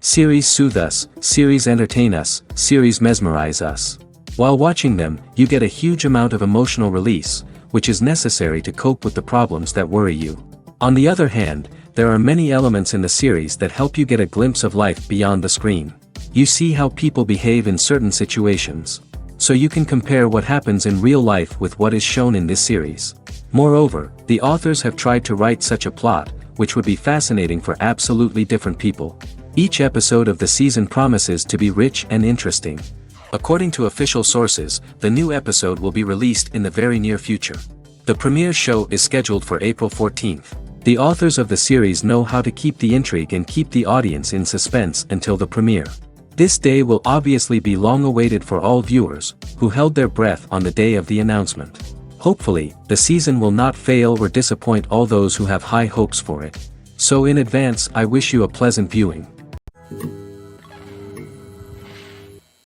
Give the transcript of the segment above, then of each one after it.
Series soothe us, series entertain us, series mesmerize us. While watching them, you get a huge amount of emotional release, which is necessary to cope with the problems that worry you. On the other hand, there are many elements in the series that help you get a glimpse of life beyond the screen. You see how people behave in certain situations. So you can compare what happens in real life with what is shown in this series. Moreover, the authors have tried to write such a plot, which would be fascinating for absolutely different people. Each episode of the season promises to be rich and interesting. According to official sources, the new episode will be released in the very near future. The premiere show is scheduled for April 14th. The authors of the series know how to keep the intrigue and keep the audience in suspense until the premiere. This day will obviously be long awaited for all viewers, who held their breath on the day of the announcement. Hopefully, the season will not fail or disappoint all those who have high hopes for it. So in advance, I wish you a pleasant viewing.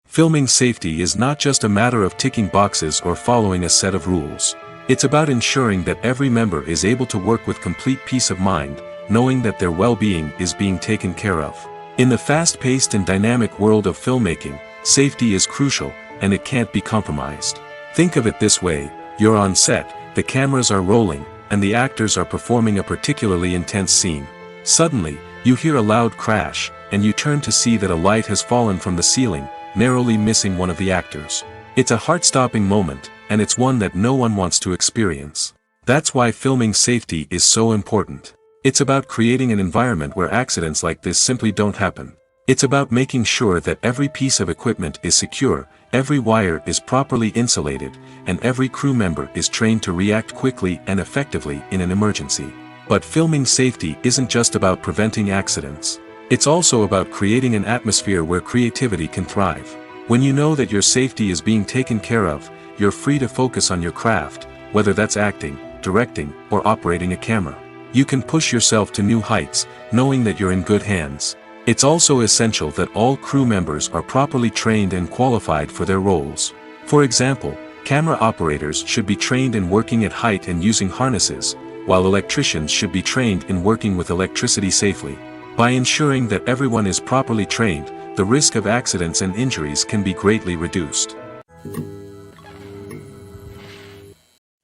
Filming safety is not just a matter of ticking boxes or following a set of rules. It's about ensuring that every member is able to work with complete peace of mind, knowing that their well-being is being taken care of. In the fast-paced and dynamic world of filmmaking, safety is crucial, and it can't be compromised. Think of it this way: you're on set, the cameras are rolling, and the actors are performing a particularly intense scene. Suddenly, you hear a loud crash, and you turn to see that a light has fallen from the ceiling, narrowly missing one of the actors. It's a heart-stopping moment, and it's one that no one wants to experience. That's why filming safety is so important. It's about creating an environment where accidents like this simply don't happen. It's about making sure that every piece of equipment is secure, every wire is properly insulated, and every crew member is trained to react quickly and effectively in an emergency. But filming safety isn't just about preventing accidents. It's also about creating an atmosphere where creativity can thrive. When you know that your safety is being taken care of, you're free to focus on your craft, whether that's acting, directing, or operating a camera. You can push yourself to new heights, knowing that you're in good hands. It's also essential that all crew members are properly trained and qualified for their roles. For example, camera operators should be trained in working at height and using harnesses, while electricians should be trained in working with electricity safely. By ensuring that everyone is properly trained, the risk of accidents and injuries can be greatly reduced.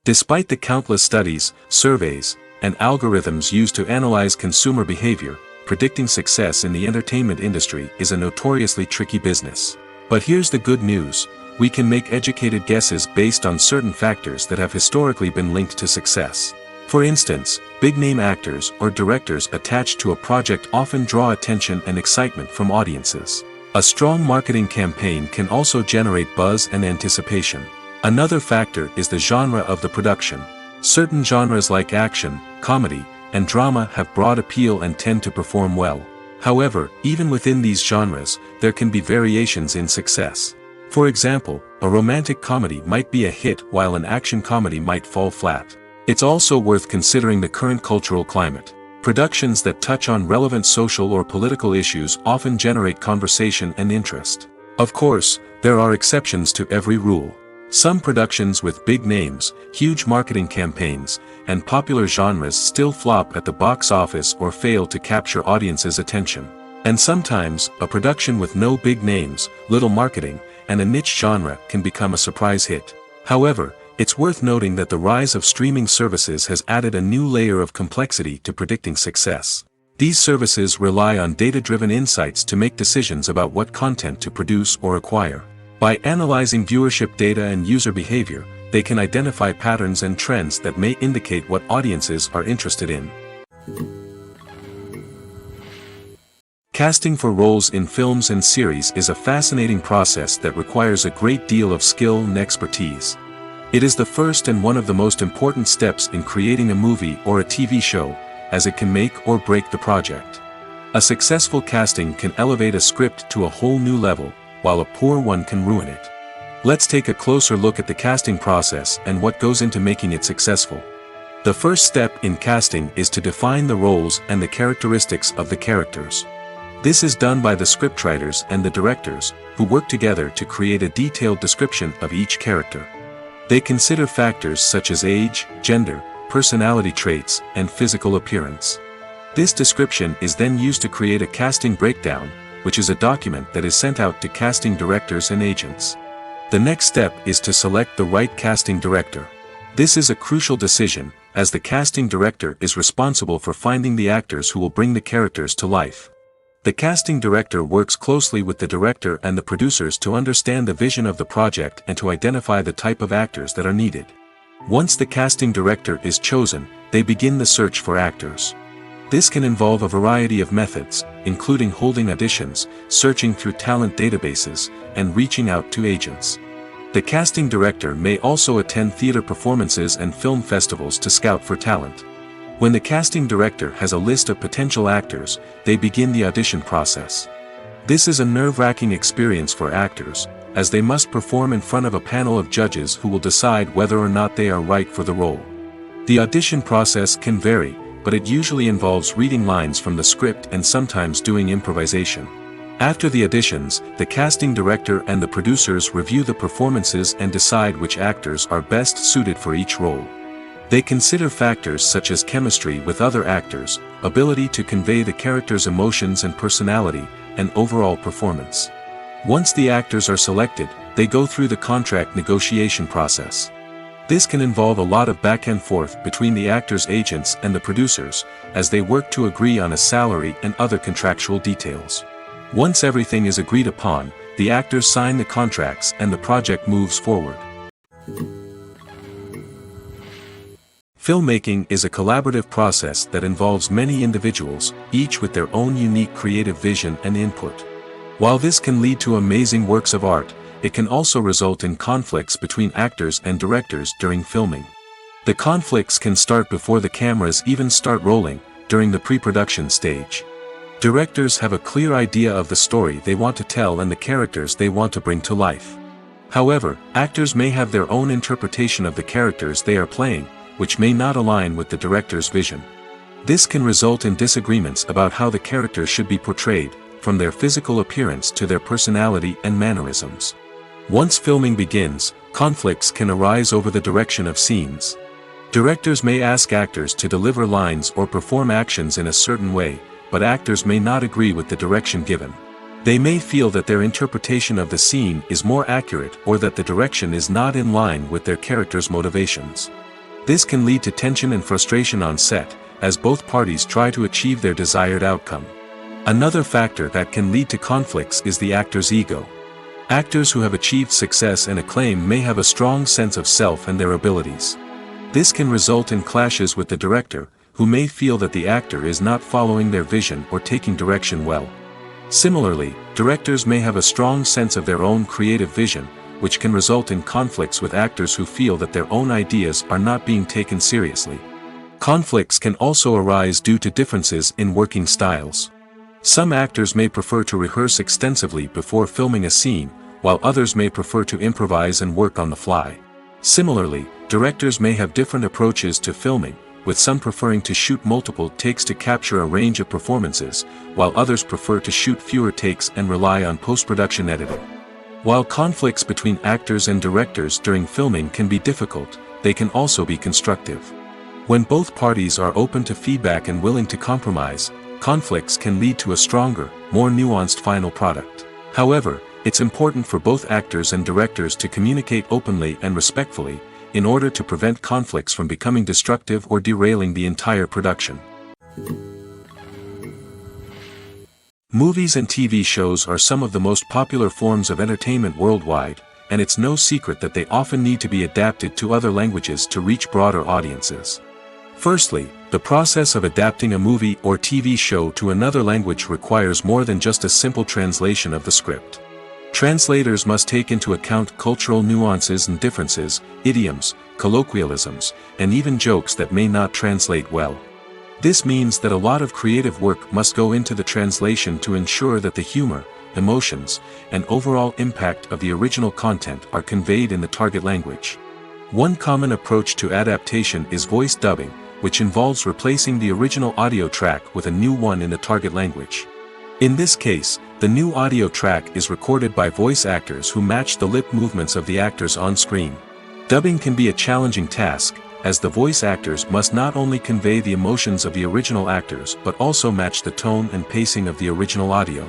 Despite the countless studies, surveys, and algorithms used to analyze consumer behavior, predicting success in the entertainment industry is a notoriously tricky business. But here's the good news: we can make educated guesses based on certain factors that have historically been linked to success. For instance, big-name actors or directors attached to a project often draw attention and excitement from audiences. A strong marketing campaign can also generate buzz and anticipation. Another factor is the genre of the production. Certain genres like action, comedy, and drama have broad appeal and tend to perform well. However, even within these genres, there can be variations in success. For example, a romantic comedy might be a hit while an action comedy might fall flat. It's also worth considering the current cultural climate. Productions that touch on relevant social or political issues often generate conversation and interest. Of course, there are exceptions to every rule. Some productions with big names, huge marketing campaigns, and popular genres still flop at the box office or fail to capture audiences' attention. And sometimes, a production with no big names, little marketing, and a niche genre can become a surprise hit. However, it's worth noting that the rise of streaming services has added a new layer of complexity to predicting success. These services rely on data-driven insights to make decisions about what content to produce or acquire. By analyzing viewership data and user behavior, they can identify patterns and trends that may indicate what audiences are interested in. Casting for roles in films and series is a fascinating process that requires a great deal of skill and expertise. It is the first and one of the most important steps in creating a movie or a TV show, as it can make or break the project. A successful casting can elevate a script to a whole new level, while a poor one can ruin it. Let's take a closer look at the casting process and what goes into making it successful. The first step in casting is to define the roles and the characteristics of the characters. This is done by the scriptwriters and the directors, who work together to create a detailed description of each character. They consider factors such as age, gender, personality traits, and physical appearance. This description is then used to create a casting breakdown, which is a document that is sent out to casting directors and agents. The next step is to select the right casting director. This is a crucial decision, as the casting director is responsible for finding the actors who will bring the characters to life. The casting director works closely with the director and the producers to understand the vision of the project and to identify the type of actors that are needed. Once the casting director is chosen, they begin the search for actors. This can involve a variety of methods, including holding auditions, searching through talent databases, and reaching out to agents. The casting director may also attend theater performances and film festivals to scout for talent. When the casting director has a list of potential actors, they begin the audition process. This is a nerve-wracking experience for actors, as they must perform in front of a panel of judges who will decide whether or not they are right for the role. The audition process can vary, but it usually involves reading lines from the script and sometimes doing improvisation. After the auditions, the casting director and the producers review the performances and decide which actors are best suited for each role. They consider factors such as chemistry with other actors, ability to convey the character's emotions and personality, and overall performance. Once the actors are selected, they go through the contract negotiation process. This can involve a lot of back and forth between the actors' agents and the producers, as they work to agree on a salary and other contractual details. Once everything is agreed upon, the actors sign the contracts and the project moves forward. Filmmaking is a collaborative process that involves many individuals, each with their own unique creative vision and input. While this can lead to amazing works of art, it can also result in conflicts between actors and directors during filming. The conflicts can start before the cameras even start rolling, during the pre-production stage. Directors have a clear idea of the story they want to tell and the characters they want to bring to life. However, actors may have their own interpretation of the characters they are playing, which may not align with the director's vision. This can result in disagreements about how the characters should be portrayed, from their physical appearance to their personality and mannerisms. Once filming begins, conflicts can arise over the direction of scenes. Directors may ask actors to deliver lines or perform actions in a certain way, but actors may not agree with the direction given. They may feel that their interpretation of the scene is more accurate or that the direction is not in line with their character's motivations. This can lead to tension and frustration on set, as both parties try to achieve their desired outcome. Another factor that can lead to conflicts is the actor's ego. Actors who have achieved success and acclaim may have a strong sense of self and their abilities. This can result in clashes with the director, who may feel that the actor is not following their vision or taking direction well. Similarly, directors may have a strong sense of their own creative vision, which can result in conflicts with actors who feel that their own ideas are not being taken seriously. Conflicts can also arise due to differences in working styles. Some actors may prefer to rehearse extensively before filming a scene, while others may prefer to improvise and work on the fly. Similarly, directors may have different approaches to filming, with some preferring to shoot multiple takes to capture a range of performances, while others prefer to shoot fewer takes and rely on post-production editing. While conflicts between actors and directors during filming can be difficult, they can also be constructive. When both parties are open to feedback and willing to compromise, conflicts can lead to a stronger, more nuanced final product. However, it's important for both actors and directors to communicate openly and respectfully, in order to prevent conflicts from becoming destructive or derailing the entire production. Movies and TV shows are some of the most popular forms of entertainment worldwide, and it's no secret that they often need to be adapted to other languages to reach broader audiences. Firstly, the process of adapting a movie or TV show to another language requires more than just a simple translation of the script. Translators must take into account cultural nuances and differences, idioms, colloquialisms, and even jokes that may not translate well. This means that a lot of creative work must go into the translation to ensure that the humor, emotions, and overall impact of the original content are conveyed in the target language. One common approach to adaptation is voice dubbing, which involves replacing the original audio track with a new one in the target language. In this case, the new audio track is recorded by voice actors who match the lip movements of the actors on screen. Dubbing can be a challenging task, as the voice actors must not only convey the emotions of the original actors but also match the tone and pacing of the original audio.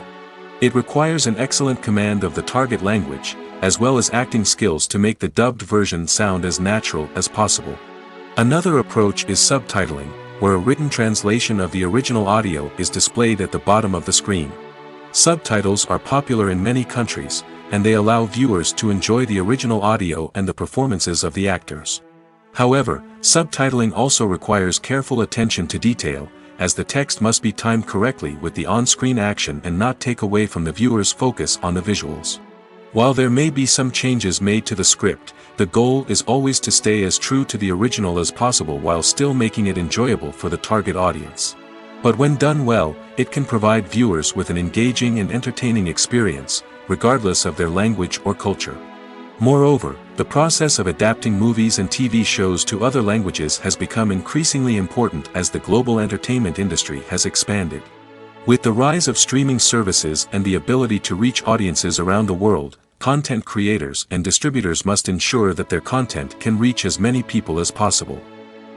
It requires an excellent command of the target language, as well as acting skills to make the dubbed version sound as natural as possible. Another approach is subtitling, where a written translation of the original audio is displayed at the bottom of the screen. Subtitles are popular in many countries, and they allow viewers to enjoy the original audio and the performances of the actors. However, subtitling also requires careful attention to detail, as the text must be timed correctly with the on-screen action and not take away from the viewer's focus on the visuals. While there may be some changes made to the script, the goal is always to stay as true to the original as possible while still making it enjoyable for the target audience. But when done well, it can provide viewers with an engaging and entertaining experience, regardless of their language or culture. Moreover, the process of adapting movies and TV shows to other languages has become increasingly important as the global entertainment industry has expanded. With the rise of streaming services and the ability to reach audiences around the world, content creators and distributors must ensure that their content can reach as many people as possible.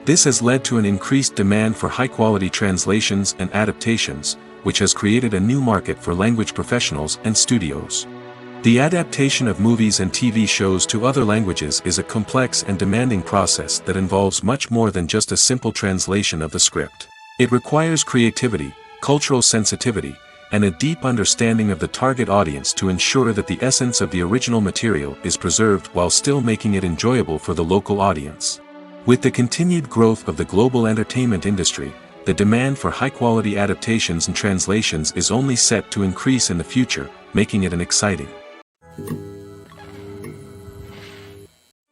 This has led to an increased demand for high-quality translations and adaptations, which has created a new market for language professionals and studios. The adaptation of movies and TV shows to other languages is a complex and demanding process that involves much more than just a simple translation of the script. It requires creativity, cultural sensitivity, and a deep understanding of the target audience to ensure that the essence of the original material is preserved while still making it enjoyable for the local audience. With the continued growth of the global entertainment industry, the demand for high-quality adaptations and translations is only set to increase in the future, making it an exciting.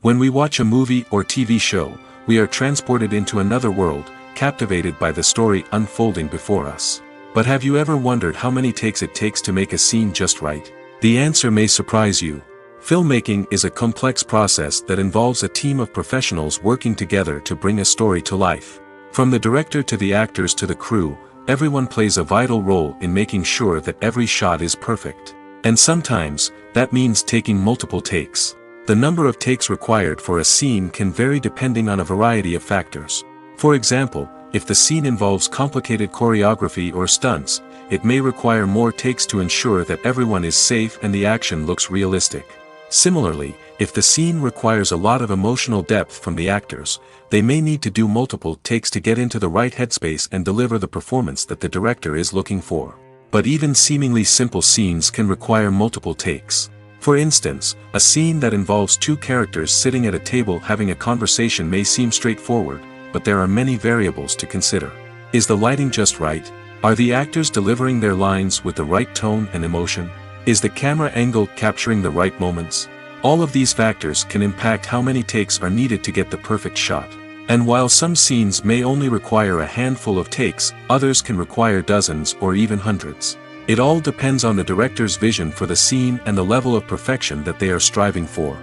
When we watch a movie or TV show, we are transported into another world, captivated by the story unfolding before us. But have you ever wondered how many takes it takes to make a scene just right? The answer may surprise you. Filmmaking is a complex process that involves a team of professionals working together to bring a story to life. From the director to the actors to the crew, everyone plays a vital role in making sure that every shot is perfect. And sometimes, that means taking multiple takes. The number of takes required for a scene can vary depending on a variety of factors. For example, if the scene involves complicated choreography or stunts, it may require more takes to ensure that everyone is safe and the action looks realistic. Similarly, if the scene requires a lot of emotional depth from the actors, they may need to do multiple takes to get into the right headspace and deliver the performance that the director is looking for. But even seemingly simple scenes can require multiple takes. For instance, a scene that involves two characters sitting at a table having a conversation may seem straightforward, but there are many variables to consider. Is the lighting just right? Are the actors delivering their lines with the right tone and emotion? Is the camera angle capturing the right moments? All of these factors can impact how many takes are needed to get the perfect shot. And while some scenes may only require a handful of takes, others can require dozens or even hundreds. It all depends on the director's vision for the scene and the level of perfection that they are striving for.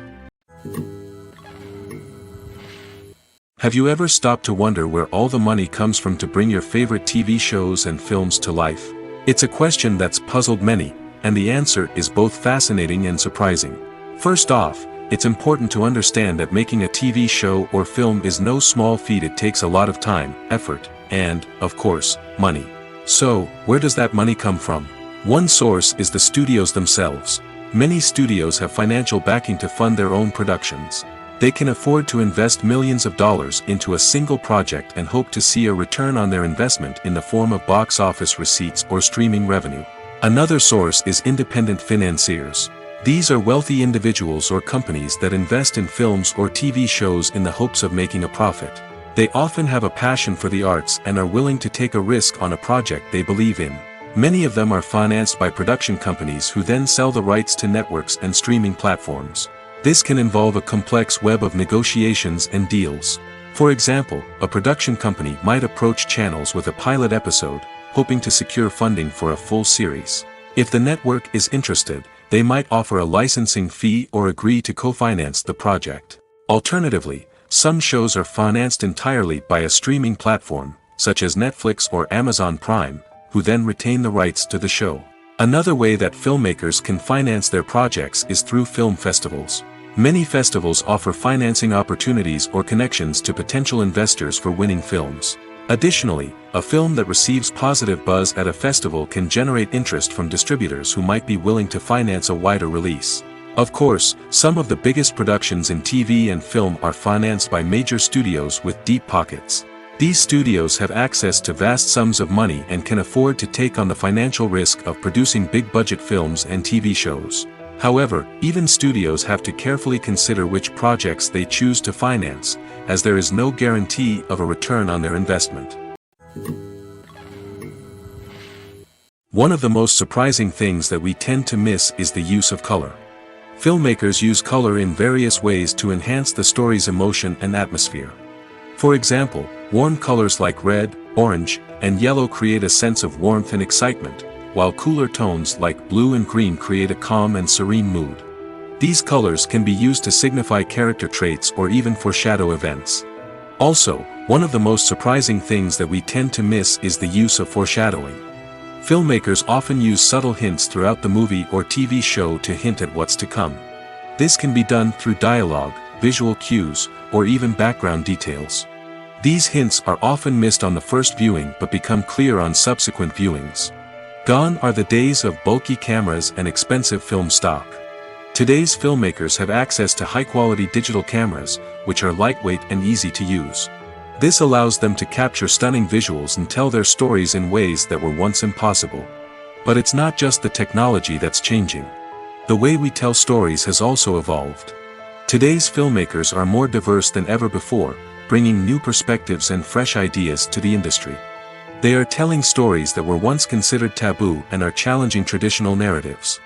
Have you ever stopped to wonder where all the money comes from to bring your favorite TV shows and films to life? It's a question that's puzzled many, and the answer is both fascinating and surprising. First off, it's important to understand that making a TV show or film is no small feat. It takes a lot of time, effort, and, of course, money. So, where does that money come from? One source is the studios themselves. Many studios have financial backing to fund their own productions. They can afford to invest millions of dollars into a single project and hope to see a return on their investment in the form of box office receipts or streaming revenue. Another source is independent financiers. These are wealthy individuals or companies that invest in films or TV shows in the hopes of making a profit. They often have a passion for the arts and are willing to take a risk on a project they believe in. Many of them are financed by production companies who then sell the rights to networks and streaming platforms. This can involve a complex web of negotiations and deals. For example, a production company might approach channels with a pilot episode, hoping to secure funding for a full series. If the network is interested, they might offer a licensing fee or agree to co-finance the project. Alternatively, some shows are financed entirely by a streaming platform, such as Netflix or Amazon Prime, who then retain the rights to the show. Another way that filmmakers can finance their projects is through film festivals. Many festivals offer financing opportunities or connections to potential investors for winning films. Additionally, a film that receives positive buzz at a festival can generate interest from distributors who might be willing to finance a wider release. Of course, some of the biggest productions in TV and film are financed by major studios with deep pockets. These studios have access to vast sums of money and can afford to take on the financial risk of producing big-budget films and TV shows. However, even studios have to carefully consider which projects they choose to finance, as there is no guarantee of a return on their investment. One of the most surprising things that we tend to miss is the use of color. Filmmakers use color in various ways to enhance the story's emotion and atmosphere. For example, warm colors like red, orange, and yellow create a sense of warmth and excitement, while cooler tones like blue and green create a calm and serene mood. These colors can be used to signify character traits or even foreshadow events. Also, one of the most surprising things that we tend to miss is the use of foreshadowing. Filmmakers often use subtle hints throughout the movie or TV show to hint at what's to come. This can be done through dialogue, visual cues, or even background details. These hints are often missed on the first viewing but become clear on subsequent viewings. Gone are the days of bulky cameras and expensive film stock. Today's filmmakers have access to high-quality digital cameras, which are lightweight and easy to use. This allows them to capture stunning visuals and tell their stories in ways that were once impossible. But it's not just the technology that's changing. The way we tell stories has also evolved. Today's filmmakers are more diverse than ever before, bringing new perspectives and fresh ideas to the industry. They are telling stories that were once considered taboo and are challenging traditional narratives.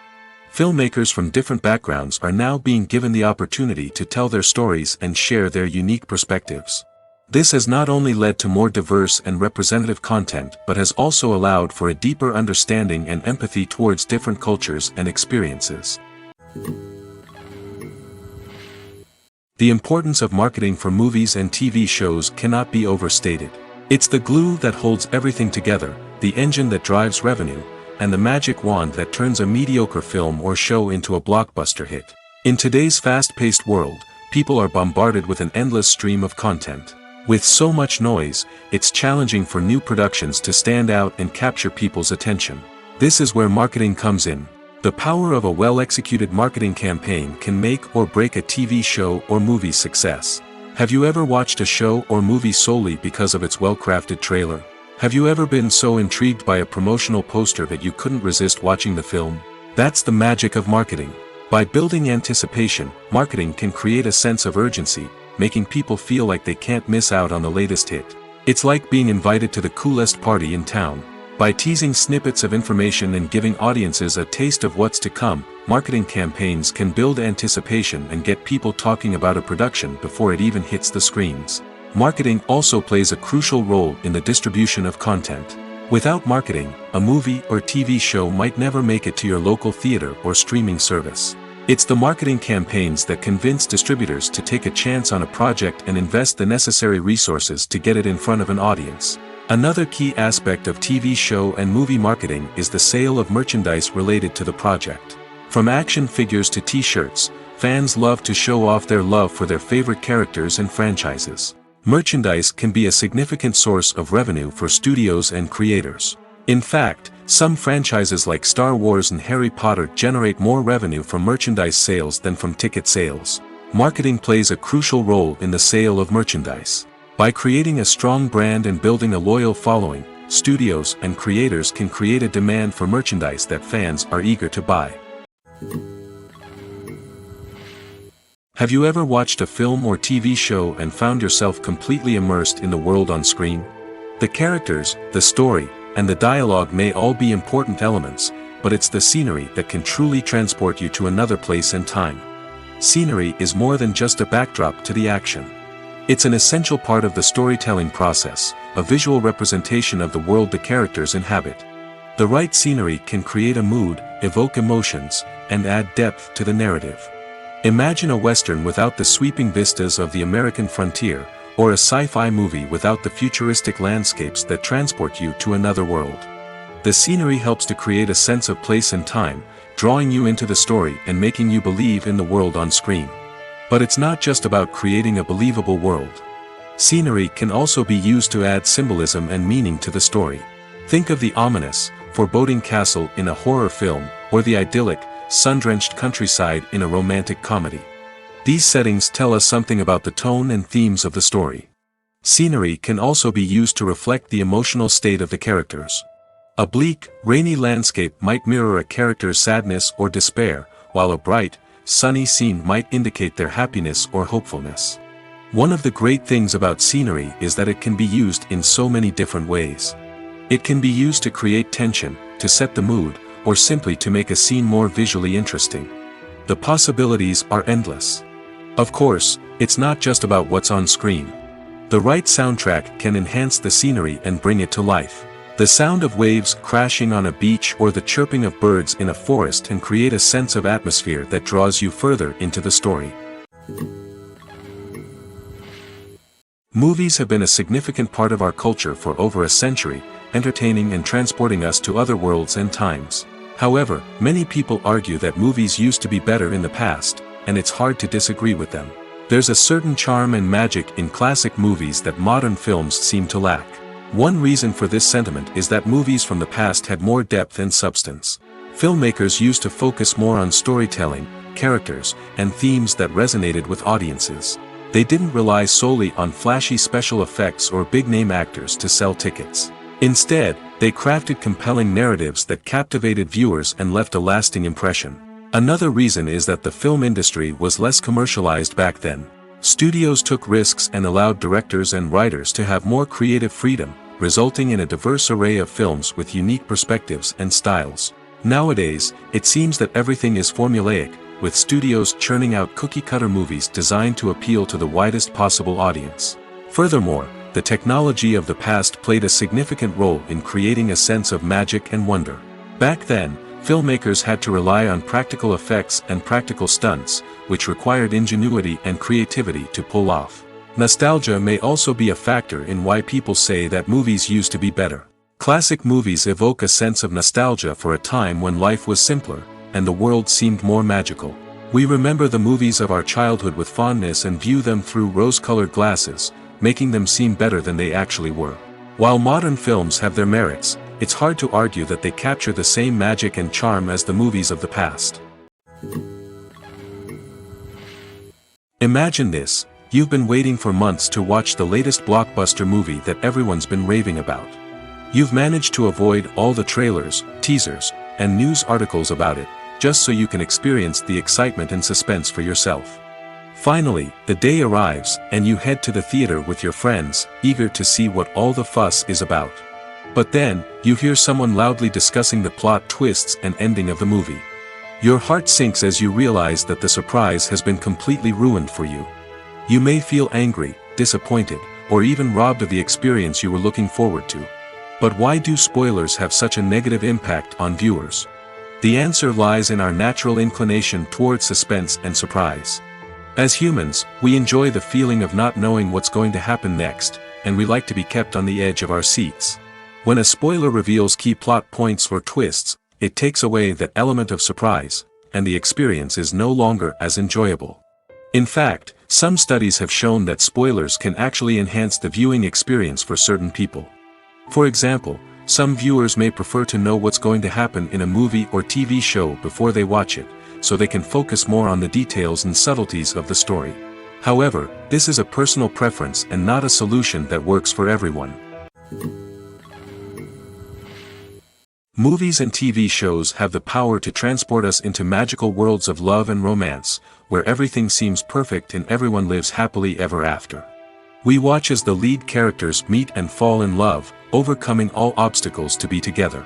Filmmakers from different backgrounds are now being given the opportunity to tell their stories and share their unique perspectives. This has not only led to more diverse and representative content but has also allowed for a deeper understanding and empathy towards different cultures and experiences. The importance of marketing for movies and TV shows cannot be overstated. It's the glue that holds everything together, the engine that drives revenue, and the magic wand that turns a mediocre film or show into a blockbuster hit. In today's fast-paced world, people are bombarded with an endless stream of content. With so much noise, it's challenging for new productions to stand out and capture people's attention. This is where marketing comes in. The power of a well-executed marketing campaign can make or break a TV show or movie's success. Have you ever watched a show or movie solely because of its well-crafted trailer? Have you ever been so intrigued by a promotional poster that you couldn't resist watching the film? That's the magic of marketing. By building anticipation, marketing can create a sense of urgency, making people feel like they can't miss out on the latest hit. It's like being invited to the coolest party in town. By teasing snippets of information and giving audiences a taste of what's to come, marketing campaigns can build anticipation and get people talking about a production before it even hits the screens. Marketing also plays a crucial role in the distribution of content. Without marketing, a movie or TV show might never make it to your local theater or streaming service. It's the marketing campaigns that convince distributors to take a chance on a project and invest the necessary resources to get it in front of an audience. Another key aspect of TV show and movie marketing is the sale of merchandise related to the project. From action figures to t-shirts, fans love to show off their love for their favorite characters and franchises. Merchandise can be a significant source of revenue for studios and creators. In fact, some franchises like Star Wars and Harry Potter generate more revenue from merchandise sales than from ticket sales. Marketing plays a crucial role in the sale of merchandise. By creating a strong brand and building a loyal following, studios and creators can create a demand for merchandise that fans are eager to buy. Have you ever watched a film or TV show and found yourself completely immersed in the world on screen? The characters, the story, and the dialogue may all be important elements, but it's the scenery that can truly transport you to another place and time. Scenery is more than just a backdrop to the action. It's an essential part of the storytelling process, a visual representation of the world the characters inhabit. The right scenery can create a mood, evoke emotions, and add depth to the narrative. Imagine a Western without the sweeping vistas of the American frontier, or a sci-fi movie without the futuristic landscapes that transport you to another world. The scenery helps to create a sense of place and time, drawing you into the story and making you believe in the world on screen. But it's not just about creating a believable world. Scenery can also be used to add symbolism and meaning to the story. Think of the ominous, foreboding castle in a horror film, or the idyllic, sun-drenched countryside in a romantic comedy. These settings tell us something about the tone and themes of the story. Scenery can also be used to reflect the emotional state of the characters. A bleak, rainy landscape might mirror a character's sadness or despair, while a bright, sunny scene might indicate their happiness or hopefulness. One of the great things about scenery is that it can be used in so many different ways. It can be used to create tension, to set the mood, or simply to make a scene more visually interesting. The possibilities are endless. Of course, it's not just about what's on screen. The right soundtrack can enhance the scenery and bring it to life. The sound of waves crashing on a beach or the chirping of birds in a forest can create a sense of atmosphere that draws you further into the story. Movies have been a significant part of our culture for over a century, entertaining and transporting us to other worlds and times. However, many people argue that movies used to be better in the past, and it's hard to disagree with them. There's a certain charm and magic in classic movies that modern films seem to lack. One reason for this sentiment is that movies from the past had more depth and substance. Filmmakers used to focus more on storytelling, characters, and themes that resonated with audiences. They didn't rely solely on flashy special effects or big-name actors to sell tickets. Instead, they crafted compelling narratives that captivated viewers and left a lasting impression. Another reason is that the film industry was less commercialized back then. Studios took risks and allowed directors and writers to have more creative freedom, resulting in a diverse array of films with unique perspectives and styles. Nowadays, it seems that everything is formulaic, with studios churning out cookie-cutter movies designed to appeal to the widest possible audience. Furthermore, the technology of the past played a significant role in creating a sense of magic and wonder. Back then, filmmakers had to rely on practical effects and practical stunts, which required ingenuity and creativity to pull off. Nostalgia may also be a factor in why people say that movies used to be better. Classic movies evoke a sense of nostalgia for a time when life was simpler, and the world seemed more magical. We remember the movies of our childhood with fondness and view them through rose-colored glasses, making them seem better than they actually were. While modern films have their merits, it's hard to argue that they capture the same magic and charm as the movies of the past. Imagine this: you've been waiting for months to watch the latest blockbuster movie that everyone's been raving about. You've managed to avoid all the trailers, teasers, and news articles about it, just so you can experience the excitement and suspense for yourself. Finally, the day arrives, and you head to the theater with your friends, eager to see what all the fuss is about. But then, you hear someone loudly discussing the plot twists and ending of the movie. Your heart sinks as you realize that the surprise has been completely ruined for you. You may feel angry, disappointed, or even robbed of the experience you were looking forward to. But why do spoilers have such a negative impact on viewers? The answer lies in our natural inclination toward suspense and surprise. As humans, we enjoy the feeling of not knowing what's going to happen next, and we like to be kept on the edge of our seats. When a spoiler reveals key plot points or twists, it takes away that element of surprise, and the experience is no longer as enjoyable. In fact, some studies have shown that spoilers can actually enhance the viewing experience for certain people. For example, some viewers may prefer to know what's going to happen in a movie or TV show before they watch it, so they can focus more on the details and subtleties of the story. However, this is a personal preference and not a solution that works for everyone. Movies and TV shows have the power to transport us into magical worlds of love and romance, where everything seems perfect and everyone lives happily ever after. We watch as the lead characters meet and fall in love, overcoming all obstacles to be together.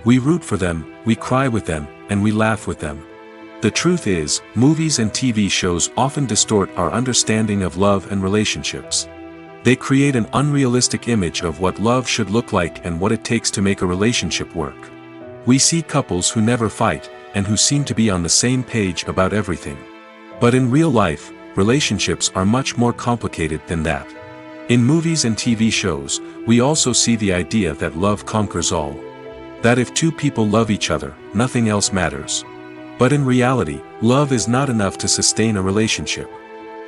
We root for them, we cry with them, and we laugh with them. The truth is, movies and TV shows often distort our understanding of love and relationships. They create an unrealistic image of what love should look like and what it takes to make a relationship work. We see couples who never fight, and who seem to be on the same page about everything. But in real life, relationships are much more complicated than that. In movies and TV shows, we also see the idea that love conquers all. That if two people love each other, nothing else matters. But in reality, love is not enough to sustain a relationship.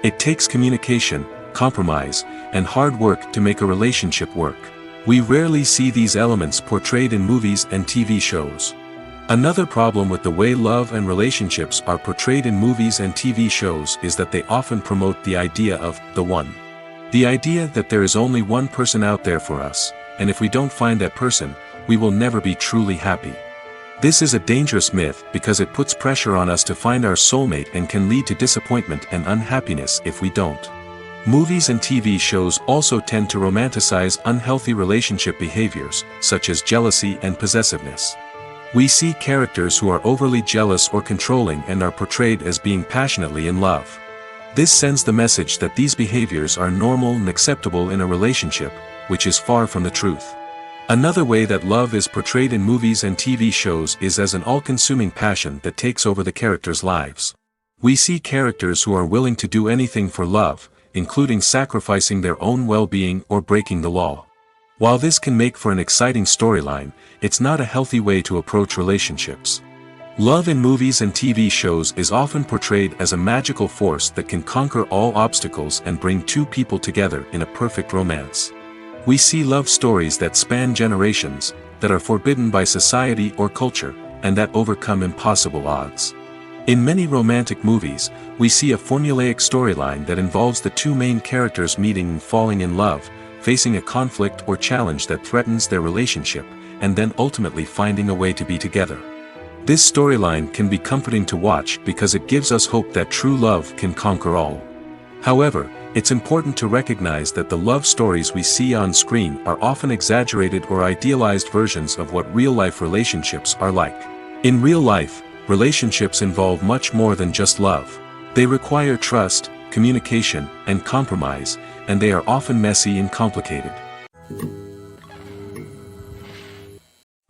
It takes communication, compromise, and hard work to make a relationship work. We rarely see these elements portrayed in movies and TV shows. Another problem with the way love and relationships are portrayed in movies and TV shows is that they often promote the idea of the one. The idea that there is only one person out there for us, and if we don't find that person, we will never be truly happy. This is a dangerous myth because it puts pressure on us to find our soulmate and can lead to disappointment and unhappiness if we don't. Movies and TV shows also tend to romanticize unhealthy relationship behaviors, such as jealousy and possessiveness. We see characters who are overly jealous or controlling and are portrayed as being passionately in love. This sends the message that these behaviors are normal and acceptable in a relationship, which is far from the truth. Another way that love is portrayed in movies and TV shows is as an all-consuming passion that takes over the characters' lives. We see characters who are willing to do anything for love, including sacrificing their own well-being or breaking the law. While this can make for an exciting storyline, it's not a healthy way to approach relationships. Love in movies and TV shows is often portrayed as a magical force that can conquer all obstacles and bring two people together in a perfect romance. We see love stories that span generations, that are forbidden by society or culture, and that overcome impossible odds. In many romantic movies, we see a formulaic storyline that involves the two main characters meeting and falling in love, facing a conflict or challenge that threatens their relationship, and then ultimately finding a way to be together. This storyline can be comforting to watch because it gives us hope that true love can conquer all. However, it's important to recognize that the love stories we see on screen are often exaggerated or idealized versions of what real-life relationships are like. In real life, relationships involve much more than just love. They require trust, communication, and compromise, and they are often messy and complicated.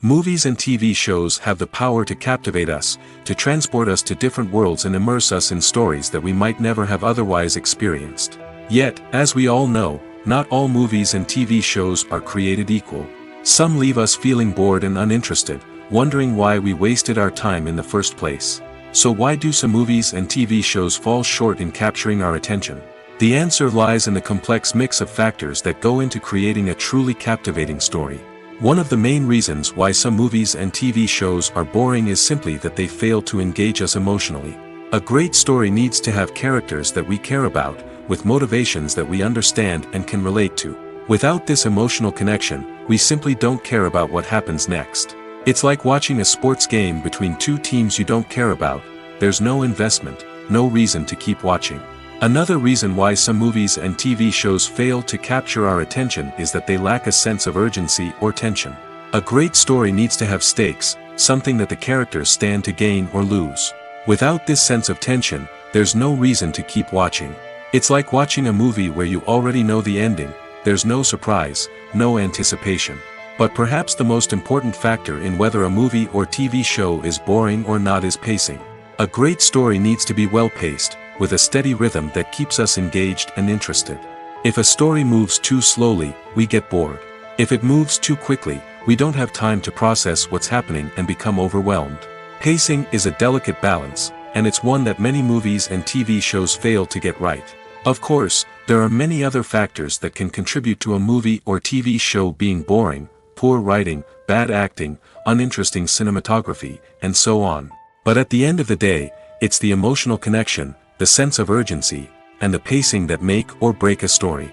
Movies and TV shows have the power to captivate us, to transport us to different worlds and immerse us in stories that we might never have otherwise experienced. Yet, as we all know, not all movies and TV shows are created equal. Some leave us feeling bored and uninterested, wondering why we wasted our time in the first place. So why do some movies and TV shows fall short in capturing our attention? The answer lies in the complex mix of factors that go into creating a truly captivating story. One of the main reasons why some movies and TV shows are boring is simply that they fail to engage us emotionally. A great story needs to have characters that we care about, with motivations that we understand and can relate to. Without this emotional connection, we simply don't care about what happens next. It's like watching a sports game between two teams you don't care about. There's no investment, no reason to keep watching. Another reason why some movies and TV shows fail to capture our attention is that they lack a sense of urgency or tension. A great story needs to have stakes, something that the characters stand to gain or lose. Without this sense of tension, there's no reason to keep watching. It's like watching a movie where you already know the ending. There's no surprise, no anticipation. But perhaps the most important factor in whether a movie or TV show is boring or not is pacing. A great story needs to be well-paced, with a steady rhythm that keeps us engaged and interested. If a story moves too slowly, we get bored. If it moves too quickly, we don't have time to process what's happening and become overwhelmed. Pacing is a delicate balance, and it's one that many movies and TV shows fail to get right. Of course, there are many other factors that can contribute to a movie or TV show being boring: poor writing, bad acting, uninteresting cinematography, and so on. But at the end of the day, it's the emotional connection, the sense of urgency, and the pacing that make or break a story.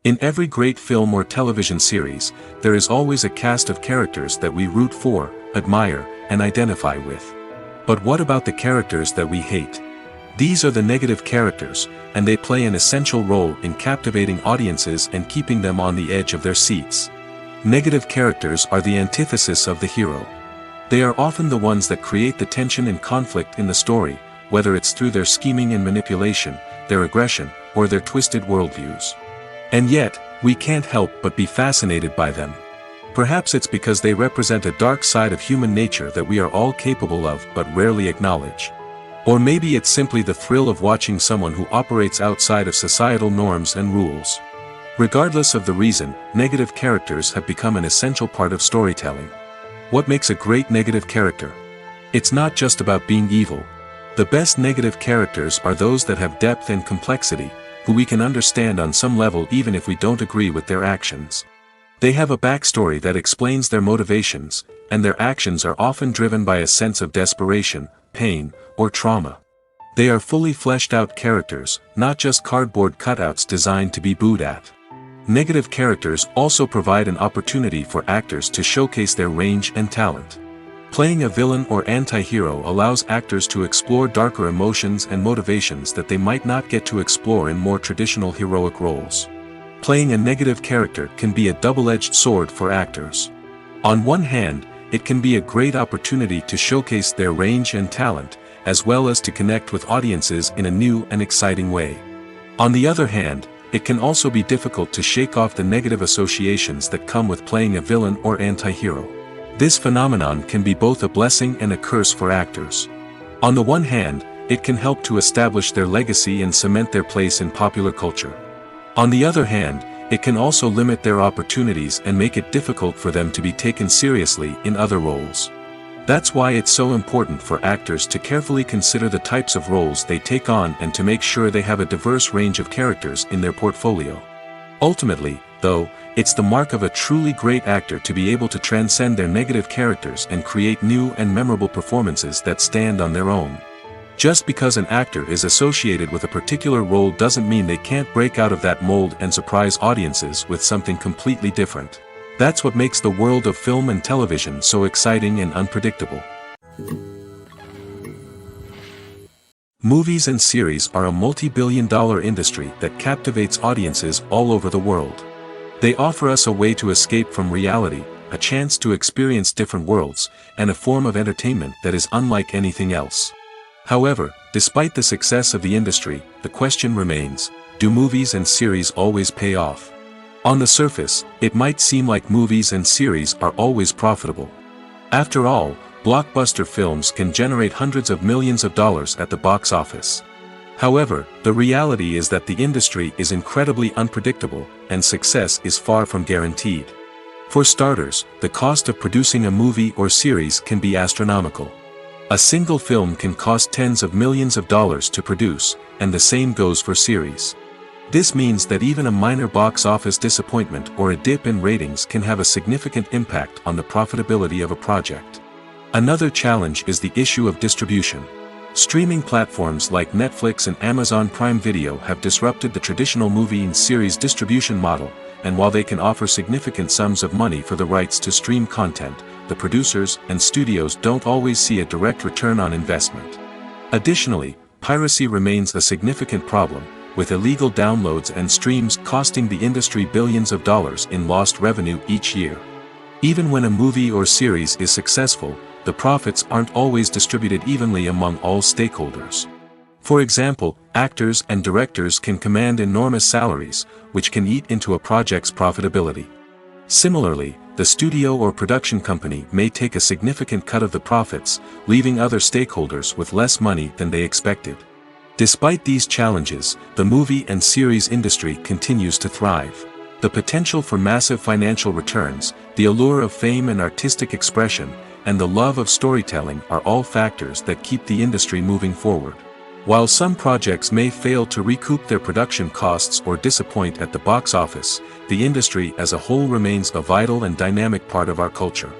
In every great film or television series, there is always a cast of characters that we root for, admire, and identify with. But what about the characters that we hate? These are the negative characters, and they play an essential role in captivating audiences and keeping them on the edge of their seats. Negative characters are the antithesis of the hero. They are often the ones that create the tension and conflict in the story, whether it's through their scheming and manipulation, their aggression, or their twisted worldviews. And yet, we can't help but be fascinated by them. Perhaps it's because they represent a dark side of human nature that we are all capable of but rarely acknowledge. Or maybe it's simply the thrill of watching someone who operates outside of societal norms and rules. Regardless of the reason, negative characters have become an essential part of storytelling. What makes a great negative character? It's not just about being evil. The best negative characters are those that have depth and complexity, who we can understand on some level even if we don't agree with their actions. They have a backstory that explains their motivations, and their actions are often driven by a sense of desperation, pain, or trauma. They are fully fleshed out characters, not just cardboard cutouts designed to be booed at. Negative characters also provide an opportunity for actors to showcase their range and talent. Playing a villain or anti-hero allows actors to explore darker emotions and motivations that they might not get to explore in more traditional heroic roles. Playing a negative character can be a double-edged sword for actors. On one hand, it can be a great opportunity to showcase their range and talent, as well as to connect with audiences in a new and exciting way. On the other hand, it can also be difficult to shake off the negative associations that come with playing a villain or anti-hero. This phenomenon can be both a blessing and a curse for actors. On the one hand, it can help to establish their legacy and cement their place in popular culture. On the other hand, it can also limit their opportunities and make it difficult for them to be taken seriously in other roles. That's why it's so important for actors to carefully consider the types of roles they take on and to make sure they have a diverse range of characters in their portfolio. Ultimately, though, it's the mark of a truly great actor to be able to transcend their negative characters and create new and memorable performances that stand on their own. Just because an actor is associated with a particular role doesn't mean they can't break out of that mold and surprise audiences with something completely different. That's what makes the world of film and television so exciting and unpredictable. Movies and series are a multi-billion-dollar industry that captivates audiences all over the world. They offer us a way to escape from reality, a chance to experience different worlds, and a form of entertainment that is unlike anything else. However, despite the success of the industry, the question remains, do movies and series always pay off? On the surface, it might seem like movies and series are always profitable. After all, blockbuster films can generate hundreds of millions of dollars at the box office. However, the reality is that the industry is incredibly unpredictable, and success is far from guaranteed. For starters, the cost of producing a movie or series can be astronomical. A single film can cost tens of millions of dollars to produce, and the same goes for series. This means that even a minor box office disappointment or a dip in ratings can have a significant impact on the profitability of a project. Another challenge is the issue of distribution. Streaming platforms like Netflix and Amazon Prime Video have disrupted the traditional movie and series distribution model, and while they can offer significant sums of money for the rights to stream content, the producers and studios don't always see a direct return on investment. Additionally, piracy remains a significant problem, with illegal downloads and streams costing the industry billions of dollars in lost revenue each year. Even when a movie or series is successful, the profits aren't always distributed evenly among all stakeholders. For example, actors and directors can command enormous salaries, which can eat into a project's profitability. Similarly, the studio or production company may take a significant cut of the profits, leaving other stakeholders with less money than they expected. Despite these challenges, the movie and series industry continues to thrive. The potential for massive financial returns, the allure of fame and artistic expression, and the love of storytelling are all factors that keep the industry moving forward. While some projects may fail to recoup their production costs or disappoint at the box office, the industry as a whole remains a vital and dynamic part of our culture.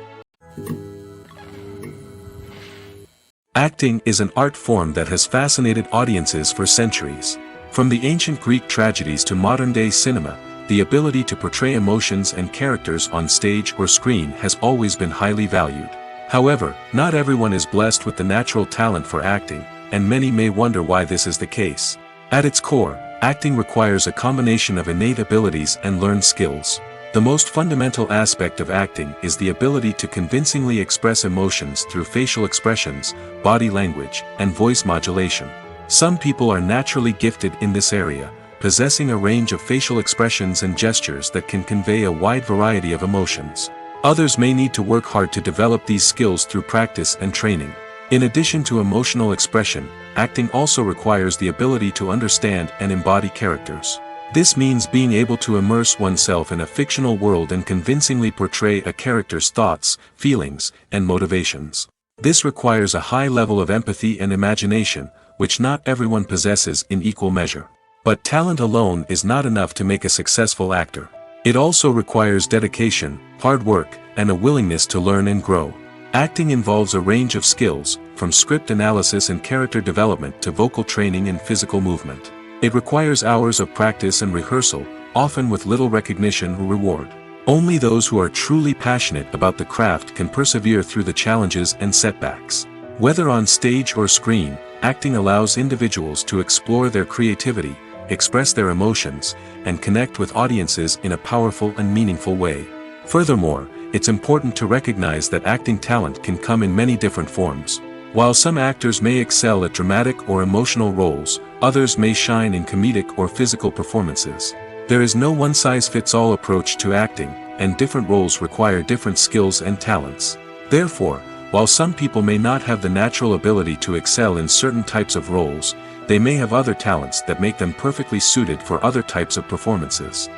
Acting is an art form that has fascinated audiences for centuries. From the ancient Greek tragedies to modern-day cinema, the ability to portray emotions and characters on stage or screen has always been highly valued. However, not everyone is blessed with the natural talent for acting, and many may wonder why this is the case. At its core, acting requires a combination of innate abilities and learned skills. The most fundamental aspect of acting is the ability to convincingly express emotions through facial expressions, body language, and voice modulation. Some people are naturally gifted in this area, possessing a range of facial expressions and gestures that can convey a wide variety of emotions. Others may need to work hard to develop these skills through practice and training. In addition to emotional expression, acting also requires the ability to understand and embody characters. This means being able to immerse oneself in a fictional world and convincingly portray a character's thoughts, feelings, and motivations. This requires a high level of empathy and imagination, which not everyone possesses in equal measure. But talent alone is not enough to make a successful actor. It also requires dedication, hard work, and a willingness to learn and grow. Acting involves a range of skills, from script analysis and character development to vocal training and physical movement. It requires hours of practice and rehearsal, often with little recognition or reward. Only those who are truly passionate about the craft can persevere through the challenges and setbacks. Whether on stage or screen, acting allows individuals to explore their creativity, express their emotions, and connect with audiences in a powerful and meaningful way. Furthermore, it's important to recognize that acting talent can come in many different forms. While some actors may excel at dramatic or emotional roles, others may shine in comedic or physical performances. There is no one-size-fits-all approach to acting, and different roles require different skills and talents. Therefore, while some people may not have the natural ability to excel in certain types of roles, they may have other talents that make them perfectly suited for other types of performances.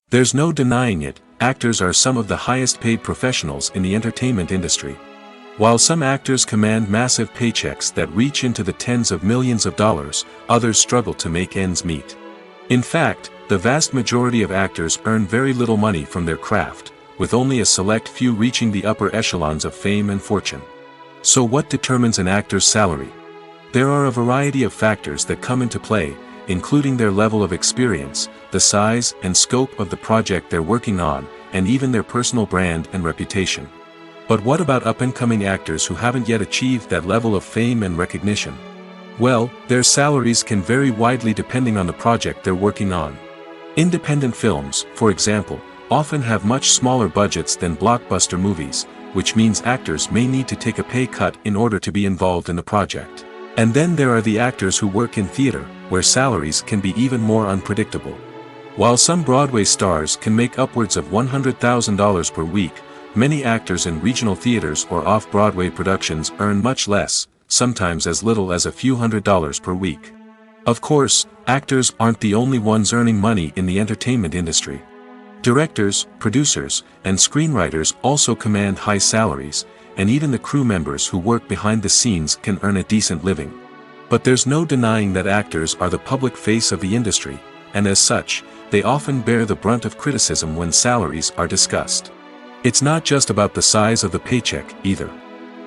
There's no denying it, actors are some of the highest-paid professionals in the entertainment industry. While some actors command massive paychecks that reach into the tens of millions of dollars, others struggle to make ends meet. In fact, the vast majority of actors earn very little money from their craft, with only a select few reaching the upper echelons of fame and fortune. So what determines an actor's salary? There are a variety of factors that come into play, including their level of experience, the size and scope of the project they're working on, and even their personal brand and reputation. But what about up-and-coming actors who haven't yet achieved that level of fame and recognition? Well, their salaries can vary widely depending on the project they're working on. Independent films, for example, often have much smaller budgets than blockbuster movies, which means actors may need to take a pay cut in order to be involved in the project. And then there are the actors who work in theater, where salaries can be even more unpredictable. While some Broadway stars can make upwards of $100,000 per week, many actors in regional theaters or off-Broadway productions earn much less, sometimes as little as a few $100s per week. Of course, actors aren't the only ones earning money in the entertainment industry. Directors, producers, and screenwriters also command high salaries, and even the crew members who work behind the scenes can earn a decent living. But there's no denying that actors are the public face of the industry, and as such, they often bear the brunt of criticism when salaries are discussed. It's not just about the size of the paycheck, either.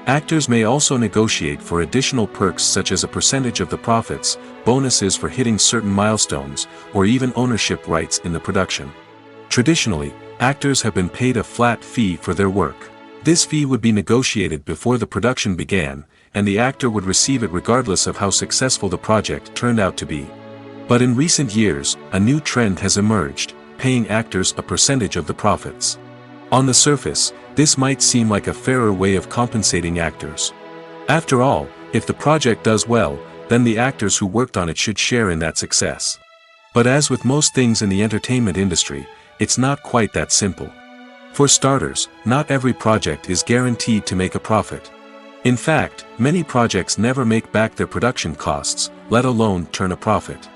Actors may also negotiate for additional perks such as a percentage of the profits, bonuses for hitting certain milestones, or even ownership rights in the production. Traditionally, actors have been paid a flat fee for their work. This fee would be negotiated before the production began, and the actor would receive it regardless of how successful the project turned out to be. But in recent years, a new trend has emerged, paying actors a percentage of the profits. On the surface, this might seem like a fairer way of compensating actors. After all, if the project does well, then the actors who worked on it should share in that success. But as with most things in the entertainment industry, it's not quite that simple. For starters, not every project is guaranteed to make a profit. In fact, many projects never make back their production costs, let alone turn a profit.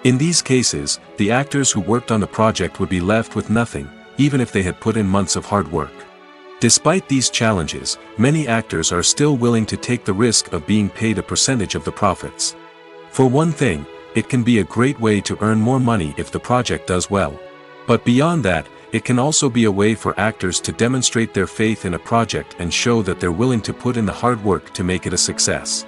In these cases, the actors who worked on the project would be left with nothing, even if they had put in months of hard work. Despite these challenges, many actors are still willing to take the risk of being paid a percentage of the profits. For one thing, it can be a great way to earn more money if the project does well. But beyond that, it can also be a way for actors to demonstrate their faith in a project and show that they're willing to put in the hard work to make it a success.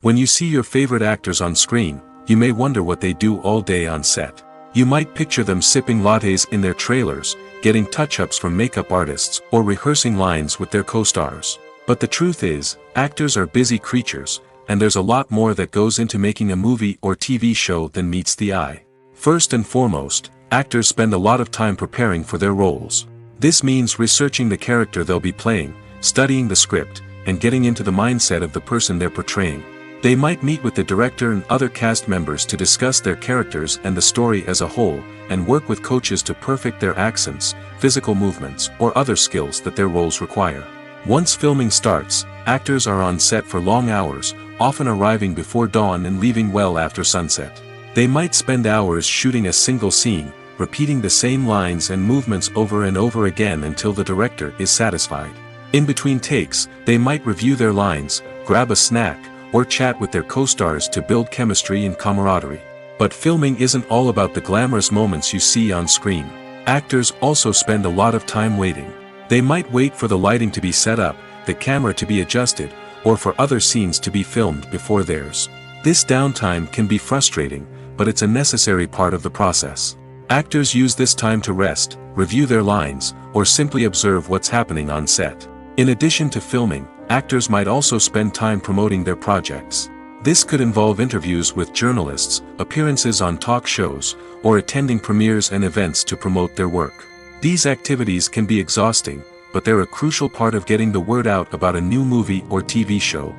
When you see your favorite actors on screen, you may wonder what they do all day on set. You might picture them sipping lattes in their trailers, getting touch-ups from makeup artists, or rehearsing lines with their co-stars. But the truth is, actors are busy creatures, and there's a lot more that goes into making a movie or TV show than meets the eye. First and foremost, actors spend a lot of time preparing for their roles. This means researching the character they'll be playing, studying the script, and getting into the mindset of the person they're portraying. They might meet with the director and other cast members to discuss their characters and the story as a whole, and work with coaches to perfect their accents, physical movements, or other skills that their roles require. Once filming starts, actors are on set for long hours, often arriving before dawn and leaving well after sunset. They might spend hours shooting a single scene, repeating the same lines and movements over and over again until the director is satisfied. In between takes, they might review their lines, grab a snack, or chat with their co-stars to build chemistry and camaraderie. But filming isn't all about the glamorous moments you see on screen. Actors also spend a lot of time waiting. They might wait for the lighting to be set up, the camera to be adjusted, or for other scenes to be filmed before theirs. This downtime can be frustrating, but it's a necessary part of the process. Actors use this time to rest, review their lines, or simply observe what's happening on set. In addition to filming, actors might also spend time promoting their projects. This could involve interviews with journalists, appearances on talk shows, or attending premieres and events to promote their work. These activities can be exhausting, but they're a crucial part of getting the word out about a new movie or TV show.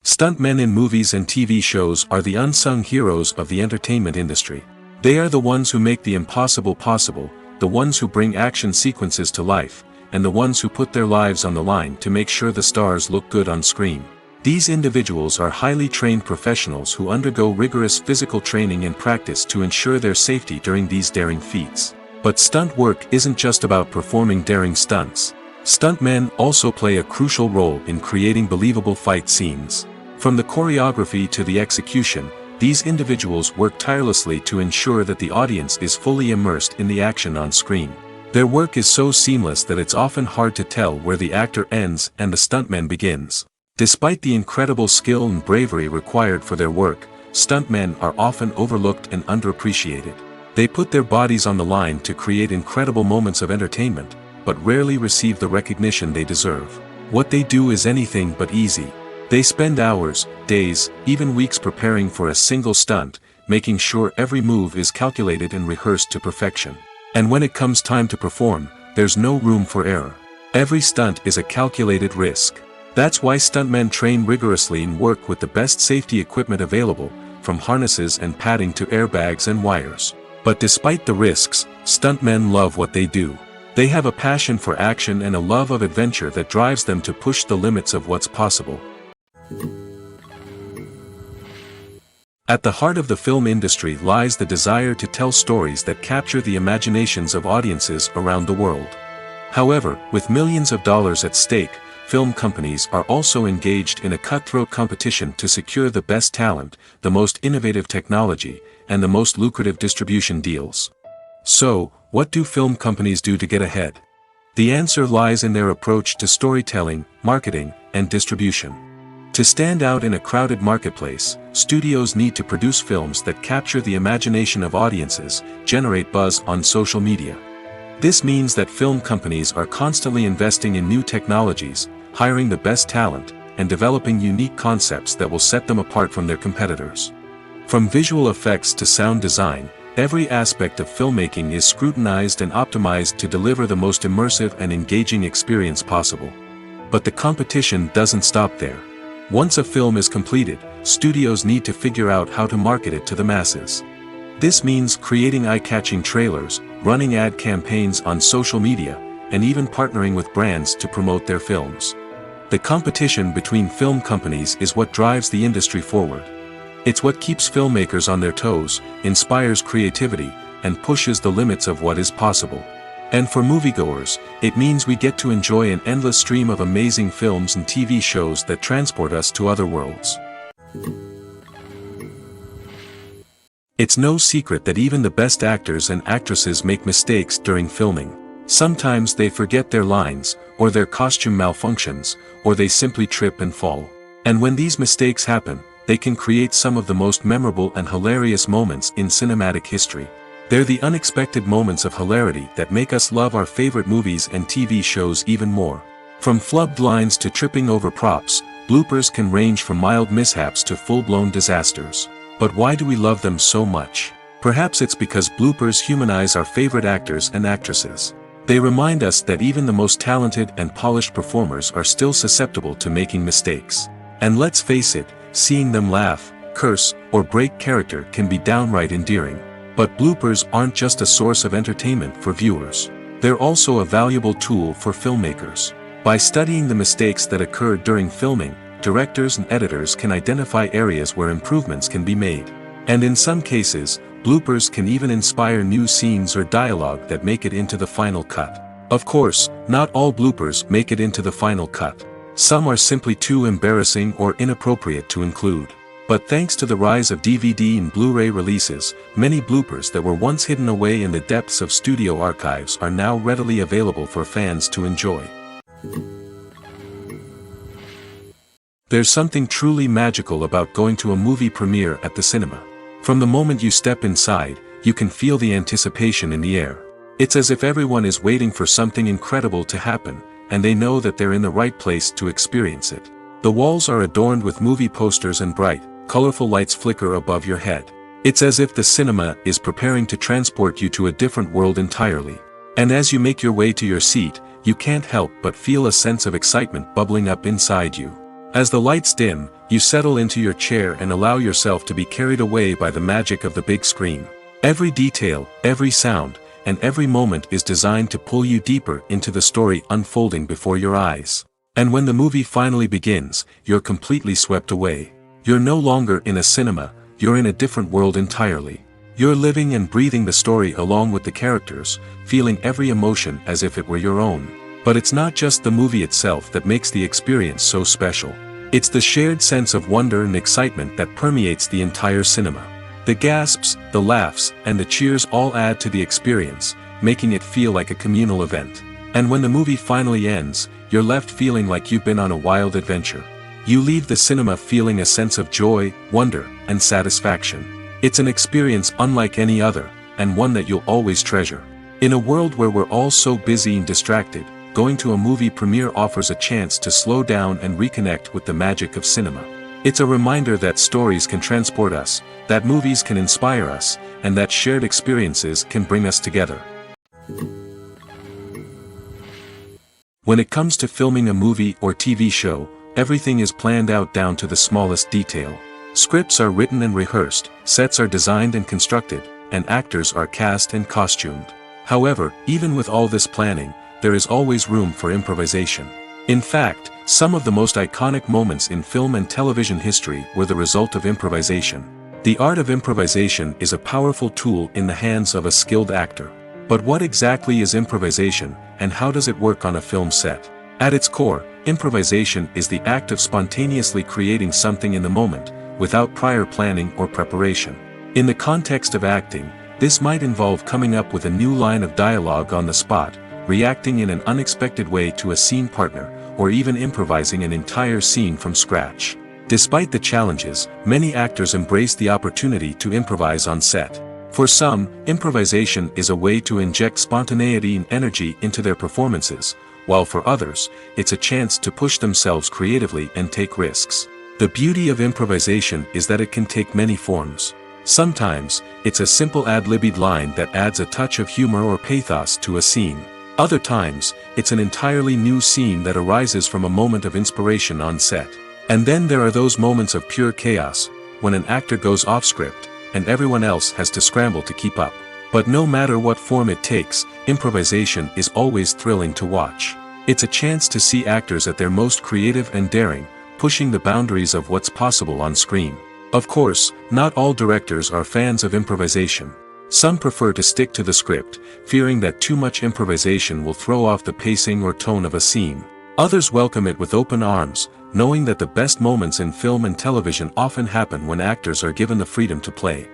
Stuntmen in movies and TV shows are the unsung heroes of the entertainment industry. They are the ones who make the impossible possible, the ones who bring action sequences to life, and the ones who put their lives on the line to make sure the stars look good on screen. These individuals are highly trained professionals who undergo rigorous physical training and practice to ensure their safety during these daring feats. But stunt work isn't just about performing daring stunts. Stuntmen also play a crucial role in creating believable fight scenes. From the choreography to the execution, these individuals work tirelessly to ensure that the audience is fully immersed in the action on screen. Their work is so seamless that it's often hard to tell where the actor ends and the stuntman begins. Despite the incredible skill and bravery required for their work, stuntmen are often overlooked and underappreciated. They put their bodies on the line to create incredible moments of entertainment, but rarely receive the recognition they deserve. What they do is anything but easy. They spend hours, days, even weeks preparing for a single stunt, making sure every move is calculated and rehearsed to perfection. And when it comes time to perform, there's no room for error. Every stunt is a calculated risk. That's why stuntmen train rigorously and work with the best safety equipment available, from harnesses and padding to airbags and wires. But despite the risks, stuntmen love what they do. They have a passion for action and a love of adventure that drives them to push the limits of what's possible. At the heart of the film industry lies the desire to tell stories that capture the imaginations of audiences around the world. However, with millions of dollars at stake, film companies are also engaged in a cutthroat competition to secure the best talent, the most innovative technology, and the most lucrative distribution deals. So, what do film companies do to get ahead? The answer lies in their approach to storytelling, marketing, and distribution. To stand out in a crowded marketplace, studios need to produce films that capture the imagination of audiences, generate buzz on social media. This means that film companies are constantly investing in new technologies, hiring the best talent, and developing unique concepts that will set them apart from their competitors. From visual effects to sound design, every aspect of filmmaking is scrutinized and optimized to deliver the most immersive and engaging experience possible. But the competition doesn't stop there. Once a film is completed, studios need to figure out how to market it to the masses. This means creating eye-catching trailers, running ad campaigns on social media, and even partnering with brands to promote their films. The competition between film companies is what drives the industry forward. It's what keeps filmmakers on their toes, inspires creativity, and pushes the limits of what is possible. And for moviegoers, it means we get to enjoy an endless stream of amazing films and TV shows that transport us to other worlds. It's no secret that even the best actors and actresses make mistakes during filming. Sometimes they forget their lines, or their costume malfunctions, or they simply trip and fall. And when these mistakes happen, they can create some of the most memorable and hilarious moments in cinematic history. They're the unexpected moments of hilarity that make us love our favorite movies and TV shows even more. From flubbed lines to tripping over props, bloopers can range from mild mishaps to full-blown disasters. But why do we love them so much? Perhaps it's because bloopers humanize our favorite actors and actresses. They remind us that even the most talented and polished performers are still susceptible to making mistakes. And let's face it, seeing them laugh, curse, or break character can be downright endearing. But bloopers aren't just a source of entertainment for viewers. They're also a valuable tool for filmmakers. By studying the mistakes that occurred during filming, directors and editors can identify areas where improvements can be made. And in some cases, bloopers can even inspire new scenes or dialogue that make it into the final cut. Of course, not all bloopers make it into the final cut. Some are simply too embarrassing or inappropriate to include. But thanks to the rise of DVD and Blu-ray releases, many bloopers that were once hidden away in the depths of studio archives are now readily available for fans to enjoy. There's something truly magical about going to a movie premiere at the cinema. From the moment you step inside, you can feel the anticipation in the air. It's as if everyone is waiting for something incredible to happen, and they know that they're in the right place to experience it. The walls are adorned with movie posters and bright, colorful lights flicker above your head. It's as if the cinema is preparing to transport you to a different world entirely. And as you make your way to your seat, you can't help but feel a sense of excitement bubbling up inside you. As the lights dim, you settle into your chair and allow yourself to be carried away by the magic of the big screen. Every detail, every sound, and every moment is designed to pull you deeper into the story unfolding before your eyes. And when the movie finally begins, you're completely swept away. You're no longer in a cinema, you're in a different world entirely. You're living and breathing the story along with the characters, feeling every emotion as if it were your own. But it's not just the movie itself that makes the experience so special. It's the shared sense of wonder and excitement that permeates the entire cinema. The gasps, the laughs, and the cheers all add to the experience, making it feel like a communal event. And when the movie finally ends, you're left feeling like you've been on a wild adventure. You leave the cinema feeling a sense of joy, wonder, and satisfaction. It's an experience unlike any other, and one that you'll always treasure. In a world where we're all so busy and distracted, going to a movie premiere offers a chance to slow down and reconnect with the magic of cinema. It's a reminder that stories can transport us, that movies can inspire us, and that shared experiences can bring us together. When it comes to filming a movie or TV show, everything is planned out down to the smallest detail. Scripts are written and rehearsed, sets are designed and constructed, and actors are cast and costumed. However, even with all this planning, there is always room for improvisation. In fact, some of the most iconic moments in film and television history were the result of improvisation. The art of improvisation is a powerful tool in the hands of a skilled actor. But what exactly is improvisation, and how does it work on a film set? At its core, improvisation is the act of spontaneously creating something in the moment, without prior planning or preparation. In the context of acting, this might involve coming up with a new line of dialogue on the spot, reacting in an unexpected way to a scene partner, or even improvising an entire scene from scratch. Despite the challenges, many actors embrace the opportunity to improvise on set. For some, improvisation is a way to inject spontaneity and energy into their performances, while for others, it's a chance to push themselves creatively and take risks. The beauty of improvisation is that it can take many forms. Sometimes, it's a simple ad-libbed line that adds a touch of humor or pathos to a scene. Other times, it's an entirely new scene that arises from a moment of inspiration on set. And then there are those moments of pure chaos, when an actor goes off script, and everyone else has to scramble to keep up. But no matter what form it takes, improvisation is always thrilling to watch. It's a chance to see actors at their most creative and daring, pushing the boundaries of what's possible on screen. Of course, not all directors are fans of improvisation. Some prefer to stick to the script, fearing that too much improvisation will throw off the pacing or tone of a scene. Others welcome it with open arms, knowing that the best moments in film and television often happen when actors are given the freedom to play.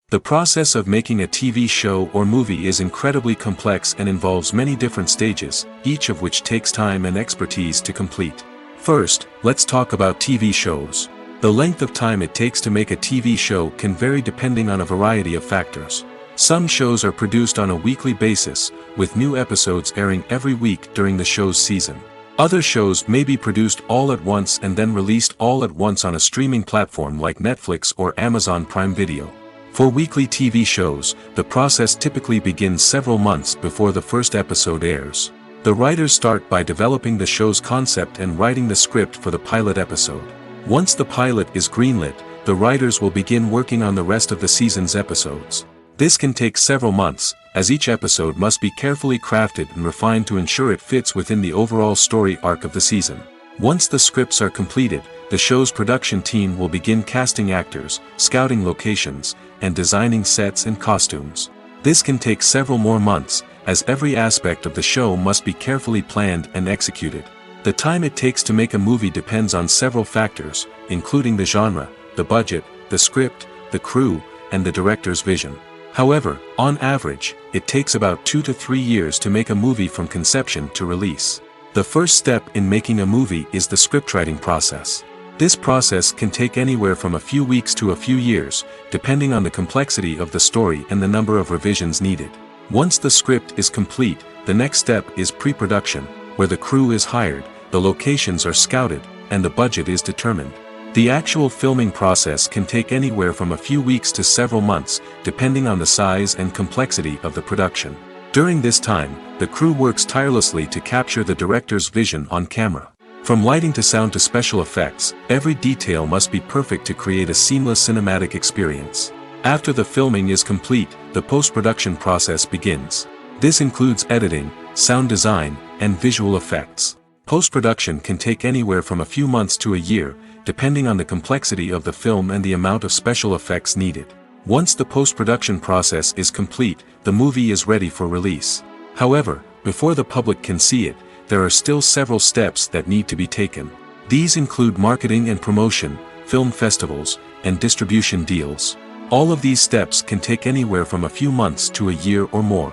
The process of making a TV show or movie is incredibly complex and involves many different stages, each of which takes time and expertise to complete. First, let's talk about TV shows. The length of time it takes to make a TV show can vary depending on a variety of factors. Some shows are produced on a weekly basis, with new episodes airing every week during the show's season. Other shows may be produced all at once and then released all at once on a streaming platform like Netflix or Amazon Prime Video. For weekly TV shows, the process typically begins several months before the first episode airs. The writers start by developing the show's concept and writing the script for the pilot episode. Once the pilot is greenlit, the writers will begin working on the rest of the season's episodes. This can take several months, as each episode must be carefully crafted and refined to ensure it fits within the overall story arc of the season. Once the scripts are completed, the show's production team will begin casting actors, scouting locations, and designing sets and costumes. This can take several more months, as every aspect of the show must be carefully planned and executed. The time it takes to make a movie depends on several factors, including the genre, the budget, the script, the crew, and the director's vision. However, on average, it takes about 2 to 3 years to make a movie from conception to release. The first step in making a movie is the scriptwriting process. This process can take anywhere from a few weeks to a few years, depending on the complexity of the story and the number of revisions needed. Once the script is complete, the next step is pre-production, where the crew is hired, the locations are scouted, and the budget is determined. The actual filming process can take anywhere from a few weeks to several months, depending on the size and complexity of the production. During this time, the crew works tirelessly to capture the director's vision on camera. From lighting to sound to special effects, every detail must be perfect to create a seamless cinematic experience. After the filming is complete, the post-production process begins. This includes editing, sound design, and visual effects. Post-production can take anywhere from a few months to a year, depending on the complexity of the film and the amount of special effects needed. Once the post-production process is complete, the movie is ready for release. However, before the public can see it, there are still several steps that need to be taken. These include marketing and promotion, film festivals, and distribution deals. All of these steps can take anywhere from a few months to a year or more.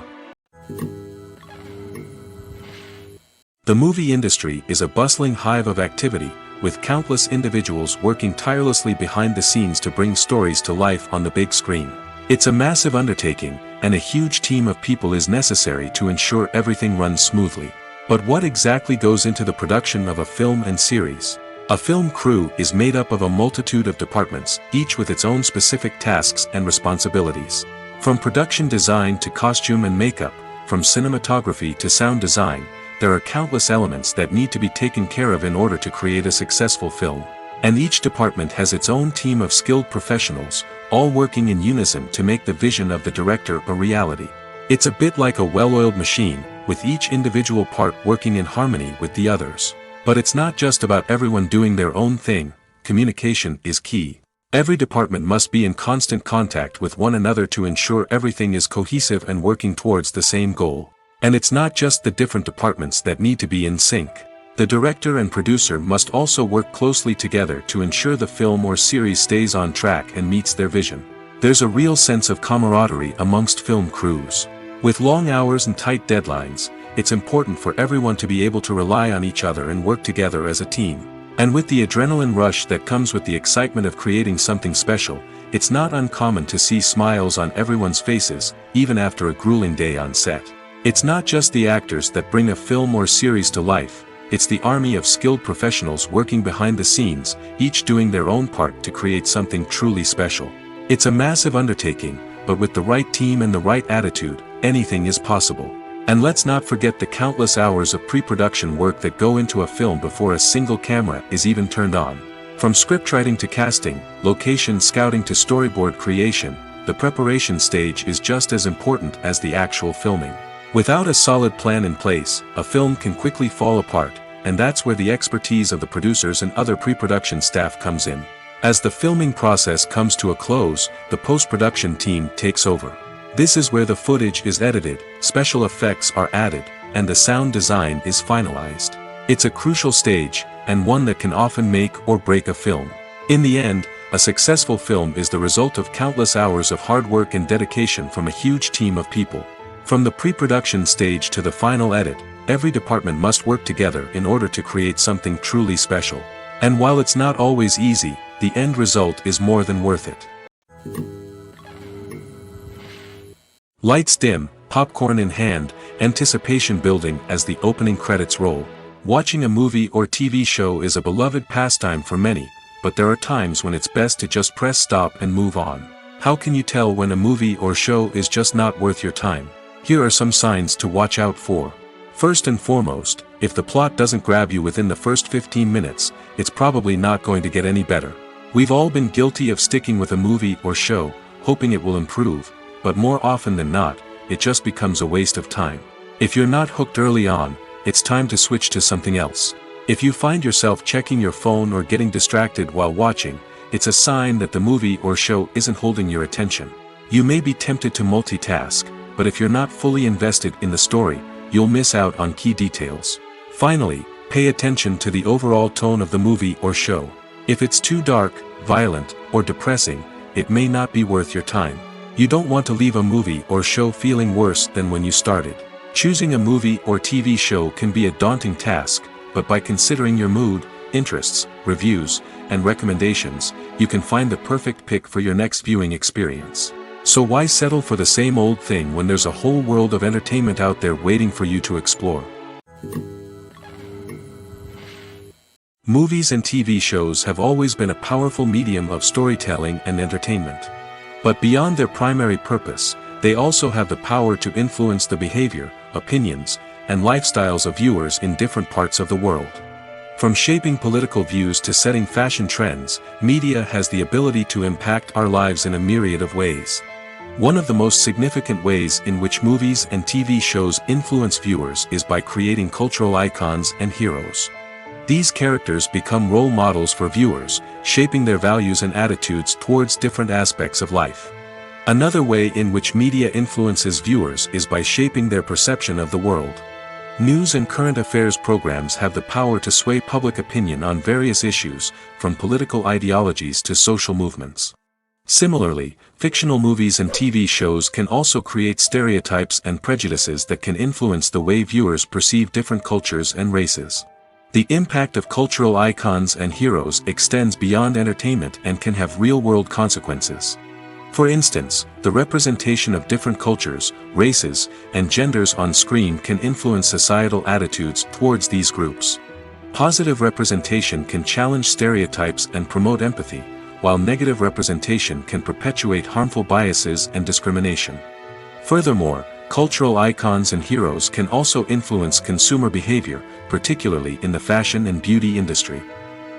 The movie industry is a bustling hive of activity, with countless individuals working tirelessly behind the scenes to bring stories to life on the big screen. It's a massive undertaking, and a huge team of people is necessary to ensure everything runs smoothly. But what exactly goes into the production of a film and series? A film crew is made up of a multitude of departments, each with its own specific tasks and responsibilities. From production design to costume and makeup, from cinematography to sound design, there are countless elements that need to be taken care of in order to create a successful film. And each department has its own team of skilled professionals, all working in unison to make the vision of the director a reality. It's a bit like a well-oiled machine, with each individual part working in harmony with the others. But it's not just about everyone doing their own thing. Communication is key. Every department must be in constant contact with one another to ensure everything is cohesive and working towards the same goal. And it's not just the different departments that need to be in sync. The director and producer must also work closely together to ensure the film or series stays on track and meets their vision. There's a real sense of camaraderie amongst film crews. With long hours and tight deadlines, it's important for everyone to be able to rely on each other and work together as a team. And with the adrenaline rush that comes with the excitement of creating something special, it's not uncommon to see smiles on everyone's faces, even after a grueling day on set. It's not just the actors that bring a film or series to life, it's the army of skilled professionals working behind the scenes, each doing their own part to create something truly special. It's a massive undertaking, but with the right team and the right attitude, anything is possible. And let's not forget the countless hours of pre-production work that go into a film before a single camera is even turned on. From scriptwriting to casting, location scouting to storyboard creation, the preparation stage is just as important as the actual filming. Without a solid plan in place, a film can quickly fall apart, and that's where the expertise of the producers and other pre-production staff comes in. As the filming process comes to a close, the post-production team takes over. This is where the footage is edited, special effects are added, and the sound design is finalized. It's a crucial stage, and one that can often make or break a film. In the end, a successful film is the result of countless hours of hard work and dedication from a huge team of people. From the pre-production stage to the final edit, every department must work together in order to create something truly special. And while it's not always easy, the end result is more than worth it. Lights dim, popcorn in hand, anticipation building as the opening credits roll. Watching a movie or TV show is a beloved pastime for many, but there are times when it's best to just press stop and move on. How can you tell when a movie or show is just not worth your time? Here are some signs to watch out for. First and foremost, if the plot doesn't grab you within the first 15 minutes, it's probably not going to get any better. We've all been guilty of sticking with a movie or show, hoping it will improve, but more often than not, it just becomes a waste of time. If you're not hooked early on, it's time to switch to something else. If you find yourself checking your phone or getting distracted while watching, it's a sign that the movie or show isn't holding your attention. You may be tempted to multitask, but if you're not fully invested in the story, you'll miss out on key details. Finally, pay attention to the overall tone of the movie or show. If it's too dark, violent, or depressing, it may not be worth your time. You don't want to leave a movie or show feeling worse than when you started. Choosing a movie or TV show can be a daunting task, but by considering your mood, interests, reviews, and recommendations, you can find the perfect pick for your next viewing experience. So why settle for the same old thing when there's a whole world of entertainment out there waiting for you to explore? Movies and TV shows have always been a powerful medium of storytelling and entertainment. But beyond their primary purpose, they also have the power to influence the behavior, opinions, and lifestyles of viewers in different parts of the world. From shaping political views to setting fashion trends, media has the ability to impact our lives in a myriad of ways. One of the most significant ways in which movies and TV shows influence viewers is by creating cultural icons and heroes. These characters become role models for viewers, shaping their values and attitudes towards different aspects of life. Another way in which media influences viewers is by shaping their perception of the world. News and current affairs programs have the power to sway public opinion on various issues, from political ideologies to social movements. Similarly, fictional movies and TV shows can also create stereotypes and prejudices that can influence the way viewers perceive different cultures and races. The impact of cultural icons and heroes extends beyond entertainment and can have real-world consequences. For instance, the representation of different cultures, races, and genders on screen can influence societal attitudes towards these groups. Positive representation can challenge stereotypes and promote empathy, while negative representation can perpetuate harmful biases and discrimination. Furthermore, cultural icons and heroes can also influence consumer behavior, particularly in the fashion and beauty industry.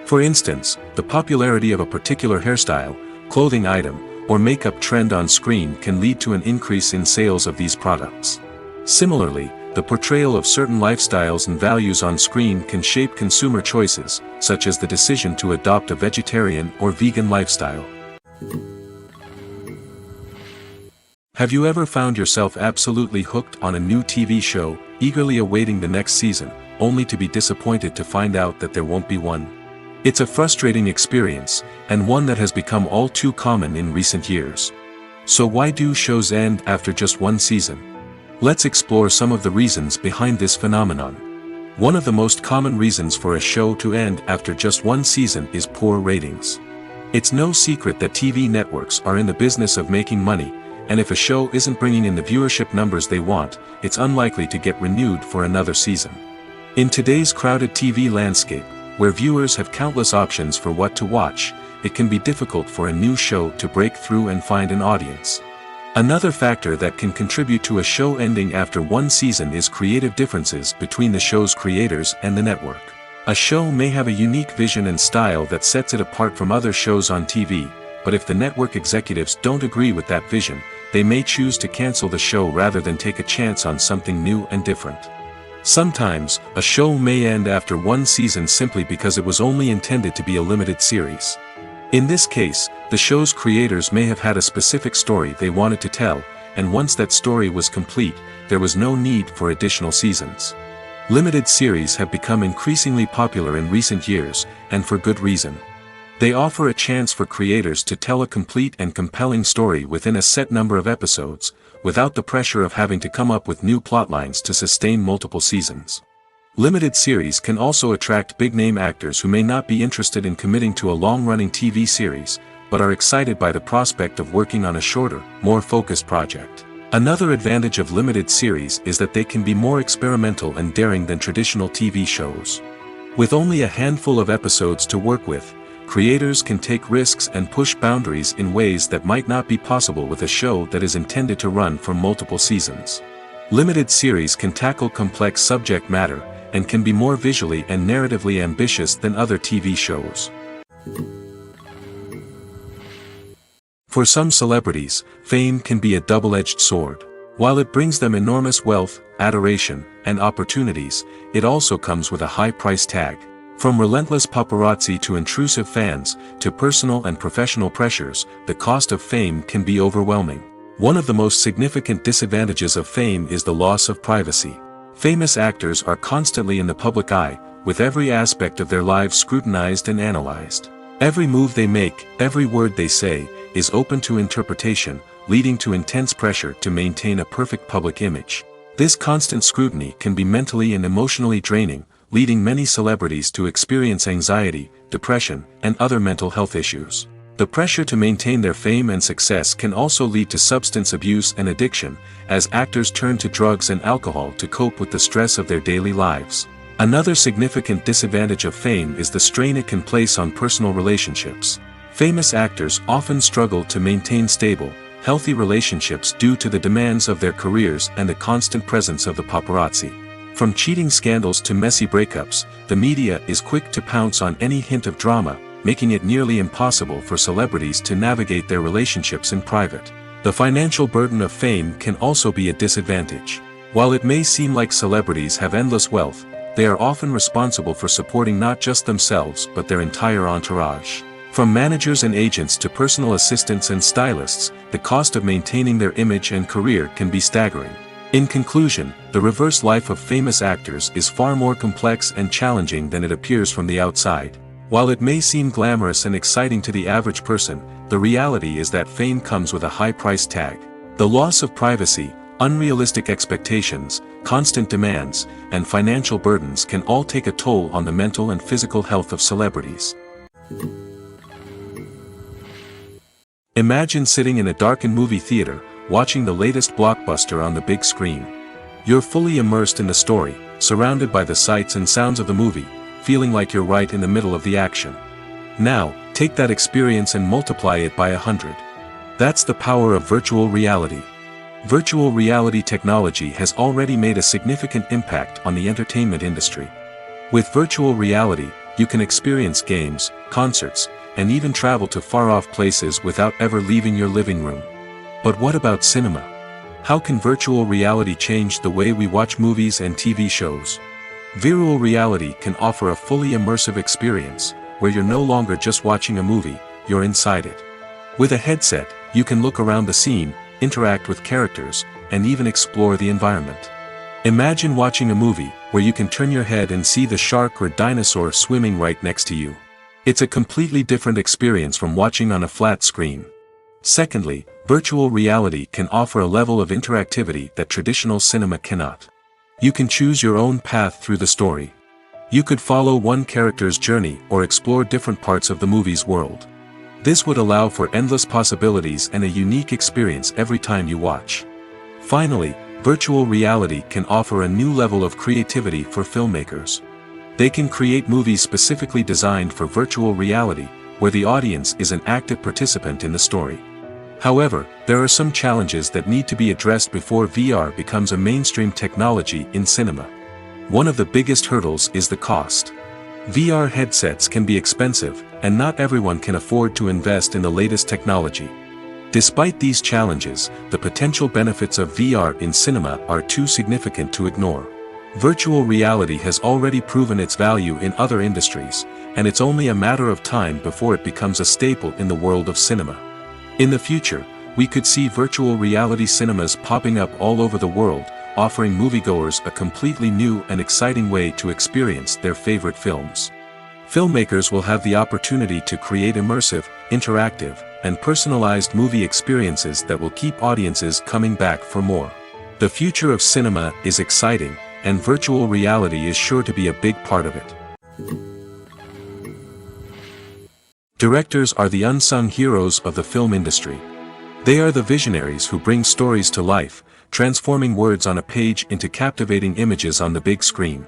For instance, the popularity of a particular hairstyle, clothing item, or makeup trend on screen can lead to an increase in sales of these products. Similarly, the portrayal of certain lifestyles and values on screen can shape consumer choices, such as the decision to adopt a vegetarian or vegan lifestyle. Have you ever found yourself absolutely hooked on a new TV show, eagerly awaiting the next season, only to be disappointed to find out that there won't be one? It's a frustrating experience, and one that has become all too common in recent years. So why do shows end after just one season? Let's explore some of the reasons behind this phenomenon. One of the most common reasons for a show to end after just one season is poor ratings. It's no secret that TV networks are in the business of making money, and if a show isn't bringing in the viewership numbers they want, it's unlikely to get renewed for another season. In today's crowded TV landscape, where viewers have countless options for what to watch, it can be difficult for a new show to break through and find an audience. Another factor that can contribute to a show ending after one season is creative differences between the show's creators and the network. A show may have a unique vision and style that sets it apart from other shows on TV, but if the network executives don't agree with that vision, they may choose to cancel the show rather than take a chance on something new and different. Sometimes, a show may end after one season simply because it was only intended to be a limited series. In this case, the show's creators may have had a specific story they wanted to tell, and once that story was complete, there was no need for additional seasons. Limited series have become increasingly popular in recent years, and for good reason. They offer a chance for creators to tell a complete and compelling story within a set number of episodes, without the pressure of having to come up with new plotlines to sustain multiple seasons. Limited series can also attract big-name actors who may not be interested in committing to a long-running TV series, but are excited by the prospect of working on a shorter, more focused project. Another advantage of limited series is that they can be more experimental and daring than traditional TV shows. With only a handful of episodes to work with, creators can take risks and push boundaries in ways that might not be possible with a show that is intended to run for multiple seasons. Limited series can tackle complex subject matter, and can be more visually and narratively ambitious than other TV shows. For some celebrities, fame can be a double-edged sword. While it brings them enormous wealth, adoration, and opportunities, it also comes with a high price tag. From relentless paparazzi to intrusive fans, to personal and professional pressures, the cost of fame can be overwhelming. One of the most significant disadvantages of fame is the loss of privacy. Famous actors are constantly in the public eye, with every aspect of their lives scrutinized and analyzed. Every move they make, every word they say, is open to interpretation, leading to intense pressure to maintain a perfect public image. This constant scrutiny can be mentally and emotionally draining, leading many celebrities to experience anxiety, depression, and other mental health issues. The pressure to maintain their fame and success can also lead to substance abuse and addiction, as actors turn to drugs and alcohol to cope with the stress of their daily lives. Another significant disadvantage of fame is the strain it can place on personal relationships. Famous actors often struggle to maintain stable, healthy relationships due to the demands of their careers and the constant presence of the paparazzi. From cheating scandals to messy breakups, the media is quick to pounce on any hint of drama, making it nearly impossible for celebrities to navigate their relationships in private. The financial burden of fame can also be a disadvantage. While it may seem like celebrities have endless wealth, they are often responsible for supporting not just themselves but their entire entourage. From managers and agents to personal assistants and stylists, the cost of maintaining their image and career can be staggering. In conclusion, the reverse life of famous actors is far more complex and challenging than it appears from the outside. While it may seem glamorous and exciting to the average person, the reality is that fame comes with a high price tag. The loss of privacy, unrealistic expectations, constant demands, and financial burdens can all take a toll on the mental and physical health of celebrities. Imagine sitting in a darkened movie theater, watching the latest blockbuster on the big screen. You're fully immersed in the story, surrounded by the sights and sounds of the movie, feeling like you're right in the middle of the action. Now, take that experience and multiply it by 100. That's the power of virtual reality. Virtual reality technology has already made a significant impact on the entertainment industry. With virtual reality, you can experience games, concerts, and even travel to far-off places without ever leaving your living room. But what about cinema? How can virtual reality change the way we watch movies and TV shows? Virtual reality can offer a fully immersive experience, where you're no longer just watching a movie, you're inside it. With a headset, you can look around the scene, interact with characters, and even explore the environment. Imagine watching a movie, where you can turn your head and see the shark or dinosaur swimming right next to you. It's a completely different experience from watching on a flat screen. Secondly, virtual reality can offer a level of interactivity that traditional cinema cannot. You can choose your own path through the story. You could follow one character's journey or explore different parts of the movie's world. This would allow for endless possibilities and a unique experience every time you watch. Finally, virtual reality can offer a new level of creativity for filmmakers. They can create movies specifically designed for virtual reality, where the audience is an active participant in the story. However, there are some challenges that need to be addressed before VR becomes a mainstream technology in cinema. One of the biggest hurdles is the cost. VR headsets can be expensive, and not everyone can afford to invest in the latest technology. Despite these challenges, the potential benefits of VR in cinema are too significant to ignore. Virtual reality has already proven its value in other industries, and it's only a matter of time before it becomes a staple in the world of cinema. In the future, we could see virtual reality cinemas popping up all over the world, offering moviegoers a completely new and exciting way to experience their favorite films. Filmmakers will have the opportunity to create immersive, interactive, and personalized movie experiences that will keep audiences coming back for more. The future of cinema is exciting, and virtual reality is sure to be a big part of it. Directors are the unsung heroes of the film industry. They are the visionaries who bring stories to life, transforming words on a page into captivating images on the big screen.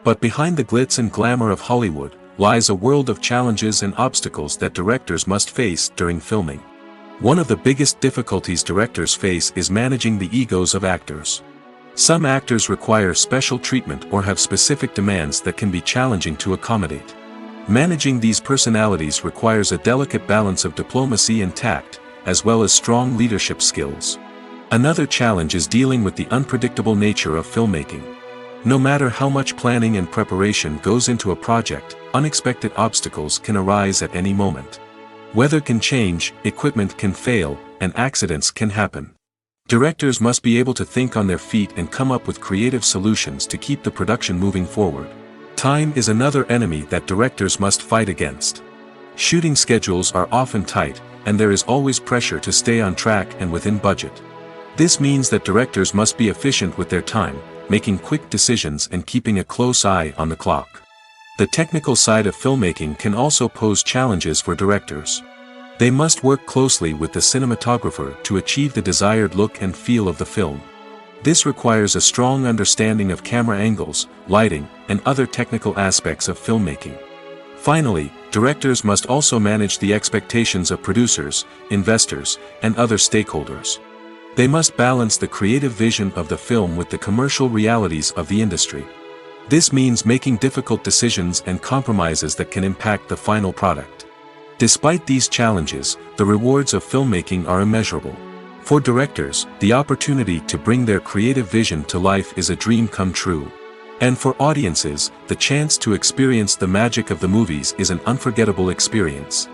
But behind the glitz and glamour of Hollywood, lies a world of challenges and obstacles that directors must face during filming. One of the biggest difficulties directors face is managing the egos of actors. Some actors require special treatment or have specific demands that can be challenging to accommodate. Managing these personalities requires a delicate balance of diplomacy and tact, as well as strong leadership skills. Another challenge is dealing with the unpredictable nature of filmmaking. No matter how much planning and preparation goes into a project, unexpected obstacles can arise at any moment. Weather can change, equipment can fail, and accidents can happen. Directors must be able to think on their feet and come up with creative solutions to keep the production moving forward. Time is another enemy that directors must fight against. Shooting schedules are often tight, and there is always pressure to stay on track and within budget. This means that directors must be efficient with their time, making quick decisions and keeping a close eye on the clock. The technical side of filmmaking can also pose challenges for directors. They must work closely with the cinematographer to achieve the desired look and feel of the film. This requires a strong understanding of camera angles, lighting, and other technical aspects of filmmaking. Finally, directors must also manage the expectations of producers, investors, and other stakeholders. They must balance the creative vision of the film with the commercial realities of the industry. This means making difficult decisions and compromises that can impact the final product. Despite these challenges, the rewards of filmmaking are immeasurable. For directors, the opportunity to bring their creative vision to life is a dream come true. And for audiences, the chance to experience the magic of the movies is an unforgettable experience.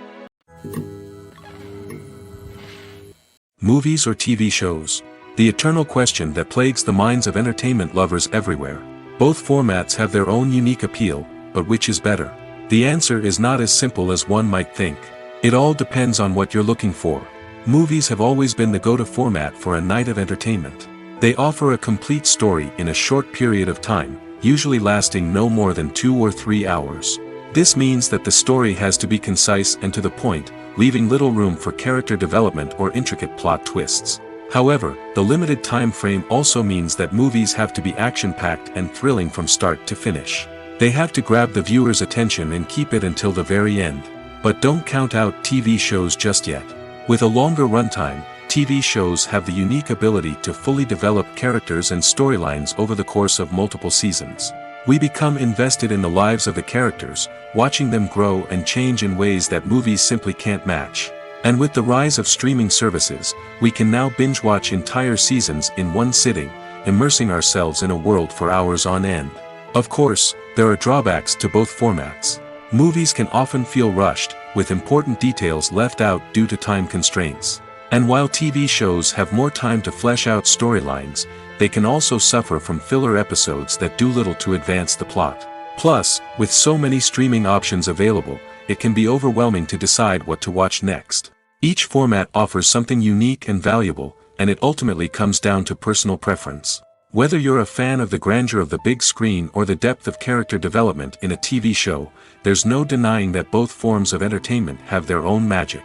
Movies or TV shows? The eternal question that plagues the minds of entertainment lovers everywhere. Both formats have their own unique appeal, but which is better? The answer is not as simple as one might think. It all depends on what you're looking for. Movies have always been the go-to format for a night of entertainment. They offer a complete story in a short period of time, usually lasting no more than 2 or 3 hours. This means that the story has to be concise and to the point, leaving little room for character development or intricate plot twists. However, the limited time frame also means that movies have to be action-packed and thrilling from start to finish. They have to grab the viewer's attention and keep it until the very end. But don't count out TV shows just yet. With a longer runtime, TV shows have the unique ability to fully develop characters and storylines over the course of multiple seasons. We become invested in the lives of the characters, watching them grow and change in ways that movies simply can't match. And with the rise of streaming services, we can now binge-watch entire seasons in one sitting, immersing ourselves in a world for hours on end. Of course, there are drawbacks to both formats. Movies can often feel rushed, with important details left out due to time constraints. And while TV shows have more time to flesh out storylines, they can also suffer from filler episodes that do little to advance the plot. Plus, with so many streaming options available, it can be overwhelming to decide what to watch next. Each format offers something unique and valuable, and it ultimately comes down to personal preference. Whether you're a fan of the grandeur of the big screen or the depth of character development in a TV show, there's no denying that both forms of entertainment have their own magic.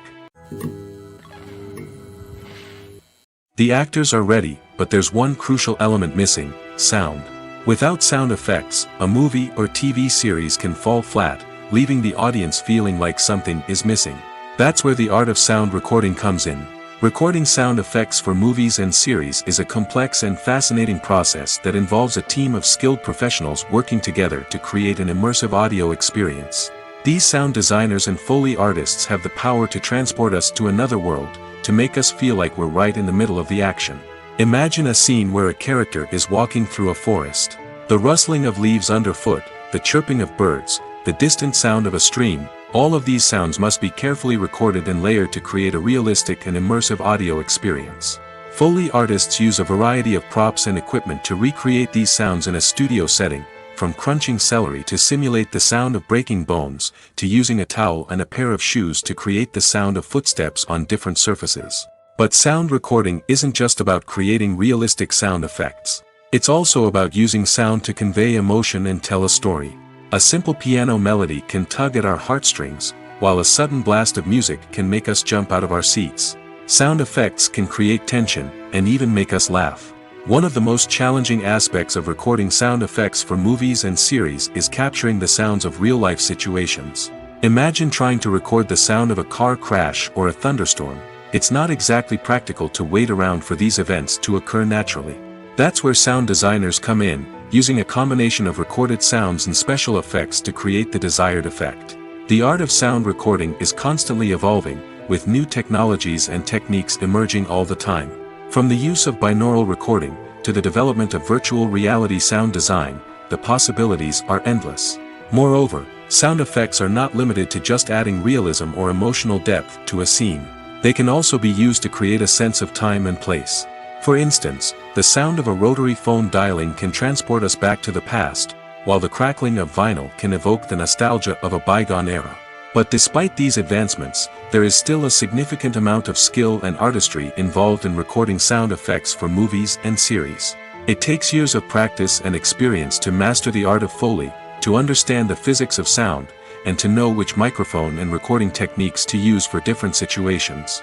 The actors are ready, but there's one crucial element missing: sound. Without sound effects, a movie or TV series can fall flat, leaving the audience feeling like something is missing. That's where the art of sound recording comes in. Recording sound effects for movies and series is a complex and fascinating process that involves a team of skilled professionals working together to create an immersive audio experience. These sound designers and Foley artists have the power to transport us to another world, to make us feel like we're right in the middle of the action. Imagine a scene where a character is walking through a forest. The rustling of leaves underfoot, the chirping of birds, the distant sound of a stream, all of these sounds must be carefully recorded and layered to create a realistic and immersive audio experience. Foley artists use a variety of props and equipment to recreate these sounds in a studio setting, from crunching celery to simulate the sound of breaking bones, to using a towel and a pair of shoes to create the sound of footsteps on different surfaces. But sound recording isn't just about creating realistic sound effects. It's also about using sound to convey emotion and tell a story. A simple piano melody can tug at our heartstrings, while a sudden blast of music can make us jump out of our seats. Sound effects can create tension, and even make us laugh. One of the most challenging aspects of recording sound effects for movies and series is capturing the sounds of real-life situations. Imagine trying to record the sound of a car crash or a thunderstorm. It's not exactly practical to wait around for these events to occur naturally. That's where sound designers come in, using a combination of recorded sounds and special effects to create the desired effect. The art of sound recording is constantly evolving, with new technologies and techniques emerging all the time. From the use of binaural recording, to the development of virtual reality sound design, the possibilities are endless. Moreover, Sound effects are not limited to just adding realism or emotional depth to a scene. They can also be used to create a sense of time and place. For instance, the sound of a rotary phone dialing can transport us back to the past, while the crackling of vinyl can evoke the nostalgia of a bygone era. But despite these advancements, there is still a significant amount of skill and artistry involved in recording sound effects for movies and series. It takes years of practice and experience to master the art of Foley, to understand the physics of sound, and to know which microphone and recording techniques to use for different situations.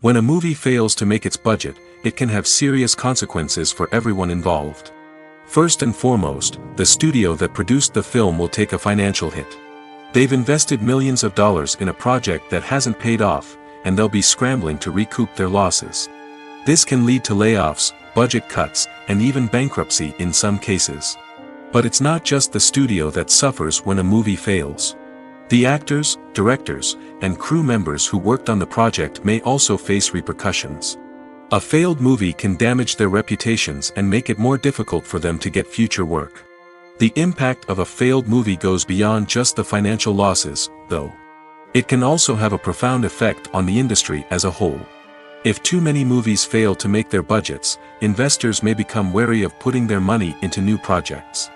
When a movie fails to make its budget, it can have serious consequences for everyone involved. First and foremost, the studio that produced the film will take a financial hit. They've invested millions of dollars in a project that hasn't paid off, and they'll be scrambling to recoup their losses. This can lead to layoffs, budget cuts, and even bankruptcy in some cases. But it's not just the studio that suffers when a movie fails. The actors, directors, and crew members who worked on the project may also face repercussions. A failed movie can damage their reputations and make it more difficult for them to get future work. The impact of a failed movie goes beyond just the financial losses, though. It can also have a profound effect on the industry as a whole. If too many movies fail to make their budgets, investors may become wary of putting their money into new projects.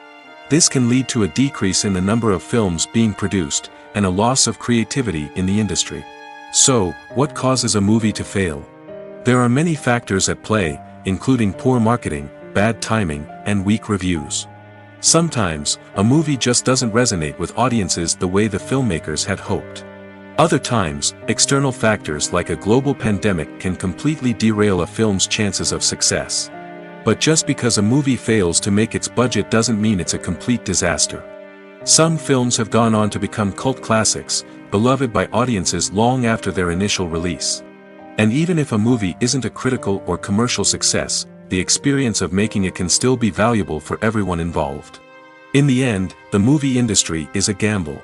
This can lead to a decrease in the number of films being produced, and a loss of creativity in the industry. So, what causes a movie to fail? There are many factors at play, including poor marketing, bad timing, and weak reviews. Sometimes, a movie just doesn't resonate with audiences the way the filmmakers had hoped. Other times, external factors like a global pandemic can completely derail a film's chances of success. But just because a movie fails to make its budget doesn't mean it's a complete disaster. Some films have gone on to become cult classics, beloved by audiences long after their initial release. And even if a movie isn't a critical or commercial success, the experience of making it can still be valuable for everyone involved. In the end, the movie industry is a gamble.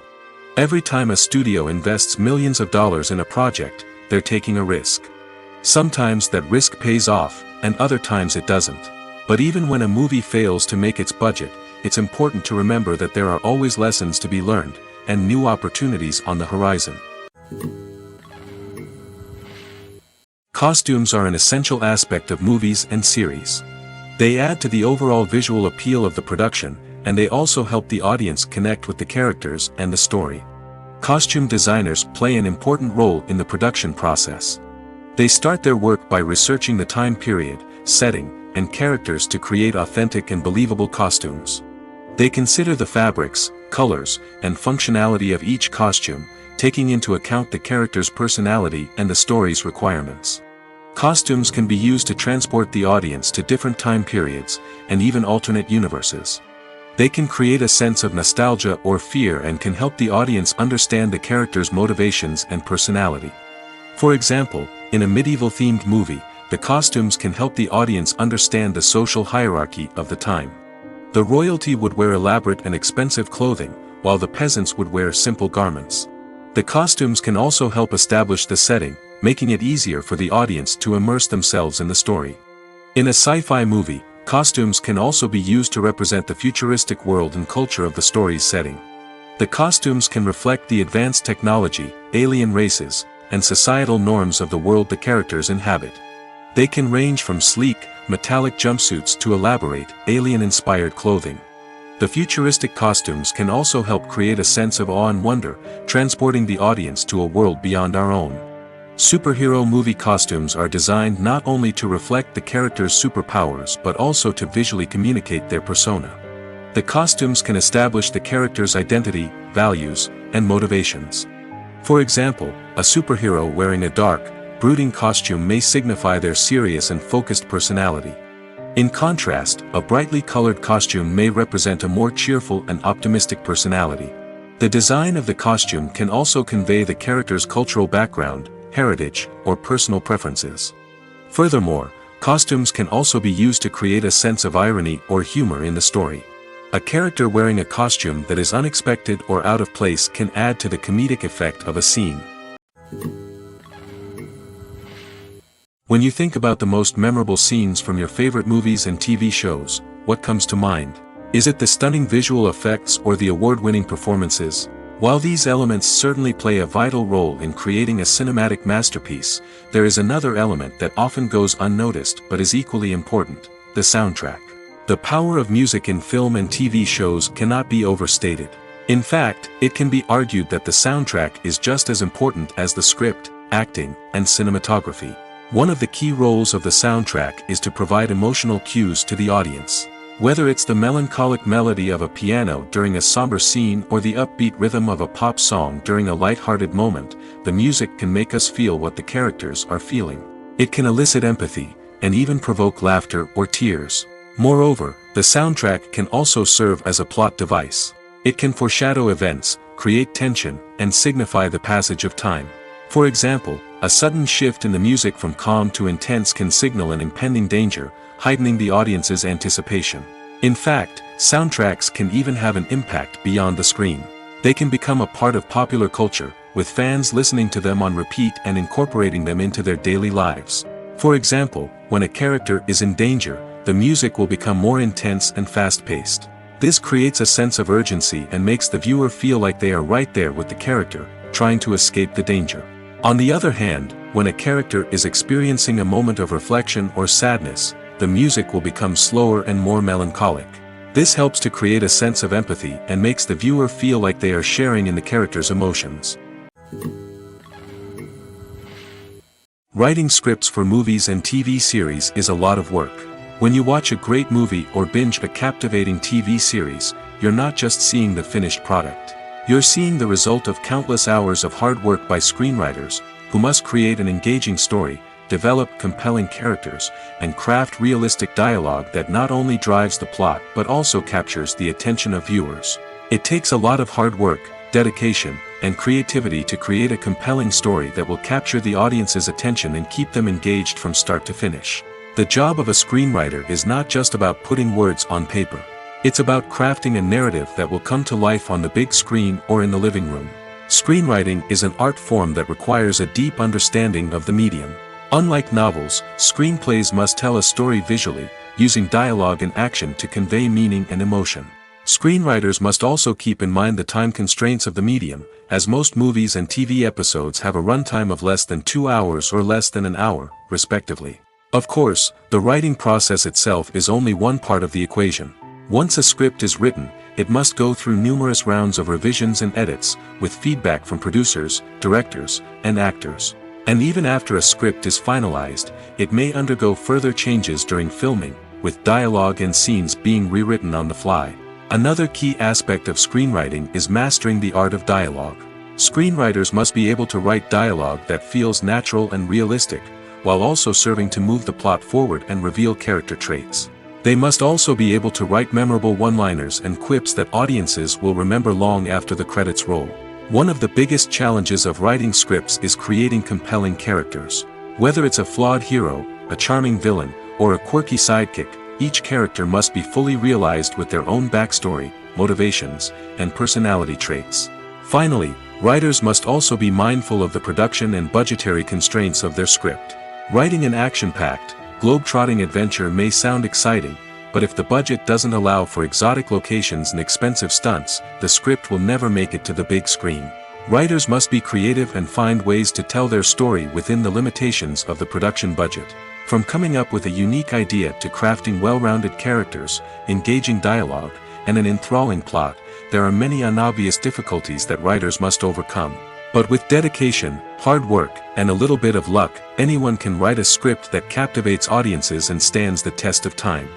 Every time a studio invests millions of dollars in a project, they're taking a risk. Sometimes that risk pays off, and other times it doesn't. But even when a movie fails to make its budget, it's important to remember that there are always lessons to be learned, and new opportunities on the horizon. Costumes are an essential aspect of movies and series. They add to the overall visual appeal of the production, and they also help the audience connect with the characters and the story. Costume designers play an important role in the production process. They start their work by researching the time period, setting, and characters to create authentic and believable costumes. They consider the fabrics, colors, and functionality of each costume, taking into account the character's personality and the story's requirements. Costumes can be used to transport the audience to different time periods, and even alternate universes. They can create a sense of nostalgia or fear and can help the audience understand the character's motivations and personality. For example, in a medieval-themed movie, the costumes can help the audience understand the social hierarchy of the time. The royalty would wear elaborate and expensive clothing, while the peasants would wear simple garments. The costumes can also help establish the setting, making it easier for the audience to immerse themselves in the story. In a sci-fi movie, costumes can also be used to represent the futuristic world and culture of the story's setting. The costumes can reflect the advanced technology, alien races, and societal norms of the world the characters inhabit. They can range from sleek, metallic jumpsuits to elaborate, alien-inspired clothing. The futuristic costumes can also help create a sense of awe and wonder, transporting the audience to a world beyond our own. Superhero movie costumes are designed not only to reflect the character's superpowers but also to visually communicate their persona. The costumes can establish the character's identity, values, and motivations. For example, a superhero wearing a dark, brooding costume may signify their serious and focused personality. In contrast, a brightly colored costume may represent a more cheerful and optimistic personality. The design of the costume can also convey the character's cultural background, heritage, or personal preferences. Furthermore, costumes can also be used to create a sense of irony or humor in the story. A character wearing a costume that is unexpected or out of place can add to the comedic effect of a scene. When you think about the most memorable scenes from your favorite movies and TV shows, what comes to mind? Is it the stunning visual effects or the award-winning performances? While these elements certainly play a vital role in creating a cinematic masterpiece, there is another element that often goes unnoticed but is equally important: the soundtrack. The power of music in film and TV shows cannot be overstated. In fact, it can be argued that the soundtrack is just as important as the script, acting, and cinematography. One of the key roles of the soundtrack is to provide emotional cues to the audience. Whether it's the melancholic melody of a piano during a somber scene or the upbeat rhythm of a pop song during a light-hearted moment, the music can make us feel what the characters are feeling. It can elicit empathy, and even provoke laughter or tears. Moreover, the soundtrack can also serve as a plot device. It can foreshadow events, create tension, and signify the passage of time. For example, a sudden shift in the music from calm to intense can signal an impending danger, heightening the audience's anticipation. In fact, soundtracks can even have an impact beyond the screen. They can become a part of popular culture, with fans listening to them on repeat and incorporating them into their daily lives. For example, when a character is in danger, the music will become more intense and fast-paced. This creates a sense of urgency and makes the viewer feel like they are right there with the character, trying to escape the danger. On the other hand, when a character is experiencing a moment of reflection or sadness, the music will become slower and more melancholic. This helps to create a sense of empathy and makes the viewer feel like they are sharing in the character's emotions. Writing scripts for movies and TV series is a lot of work. When you watch a great movie or binge a captivating TV series, you're not just seeing the finished product. You're seeing the result of countless hours of hard work by screenwriters, who must create an engaging story, develop compelling characters, and craft realistic dialogue that not only drives the plot but also captures the attention of viewers. It takes a lot of hard work, dedication, and creativity to create a compelling story that will capture the audience's attention and keep them engaged from start to finish. The job of a screenwriter is not just about putting words on paper. It's about crafting a narrative that will come to life on the big screen or in the living room. Screenwriting is an art form that requires a deep understanding of the medium. Unlike novels, screenplays must tell a story visually, using dialogue and action to convey meaning and emotion. Screenwriters must also keep in mind the time constraints of the medium, as most movies and TV episodes have a runtime of less than 2 hours or less than an hour, respectively. Of course, the writing process itself is only one part of the equation. Once a script is written, it must go through numerous rounds of revisions and edits, with feedback from producers, directors, and actors. And even after a script is finalized, it may undergo further changes during filming, with dialogue and scenes being rewritten on the fly. Another key aspect of screenwriting is mastering the art of dialogue. Screenwriters must be able to write dialogue that feels natural and realistic, while also serving to move the plot forward and reveal character traits. They must also be able to write memorable one-liners and quips that audiences will remember long after the credits roll. One of the biggest challenges of writing scripts is creating compelling characters. Whether it's a flawed hero, a charming villain, or a quirky sidekick, each character must be fully realized with their own backstory, motivations, and personality traits. Finally, writers must also be mindful of the production and budgetary constraints of their script. Writing an action-packed, globe-trotting adventure may sound exciting, but if the budget doesn't allow for exotic locations and expensive stunts, the script will never make it to the big screen. Writers must be creative and find ways to tell their story within the limitations of the production budget. From coming up with a unique idea to crafting well-rounded characters, engaging dialogue, and an enthralling plot, there are many unobvious difficulties that writers must overcome. But with dedication, hard work, and a little bit of luck, anyone can write a script that captivates audiences and stands the test of time.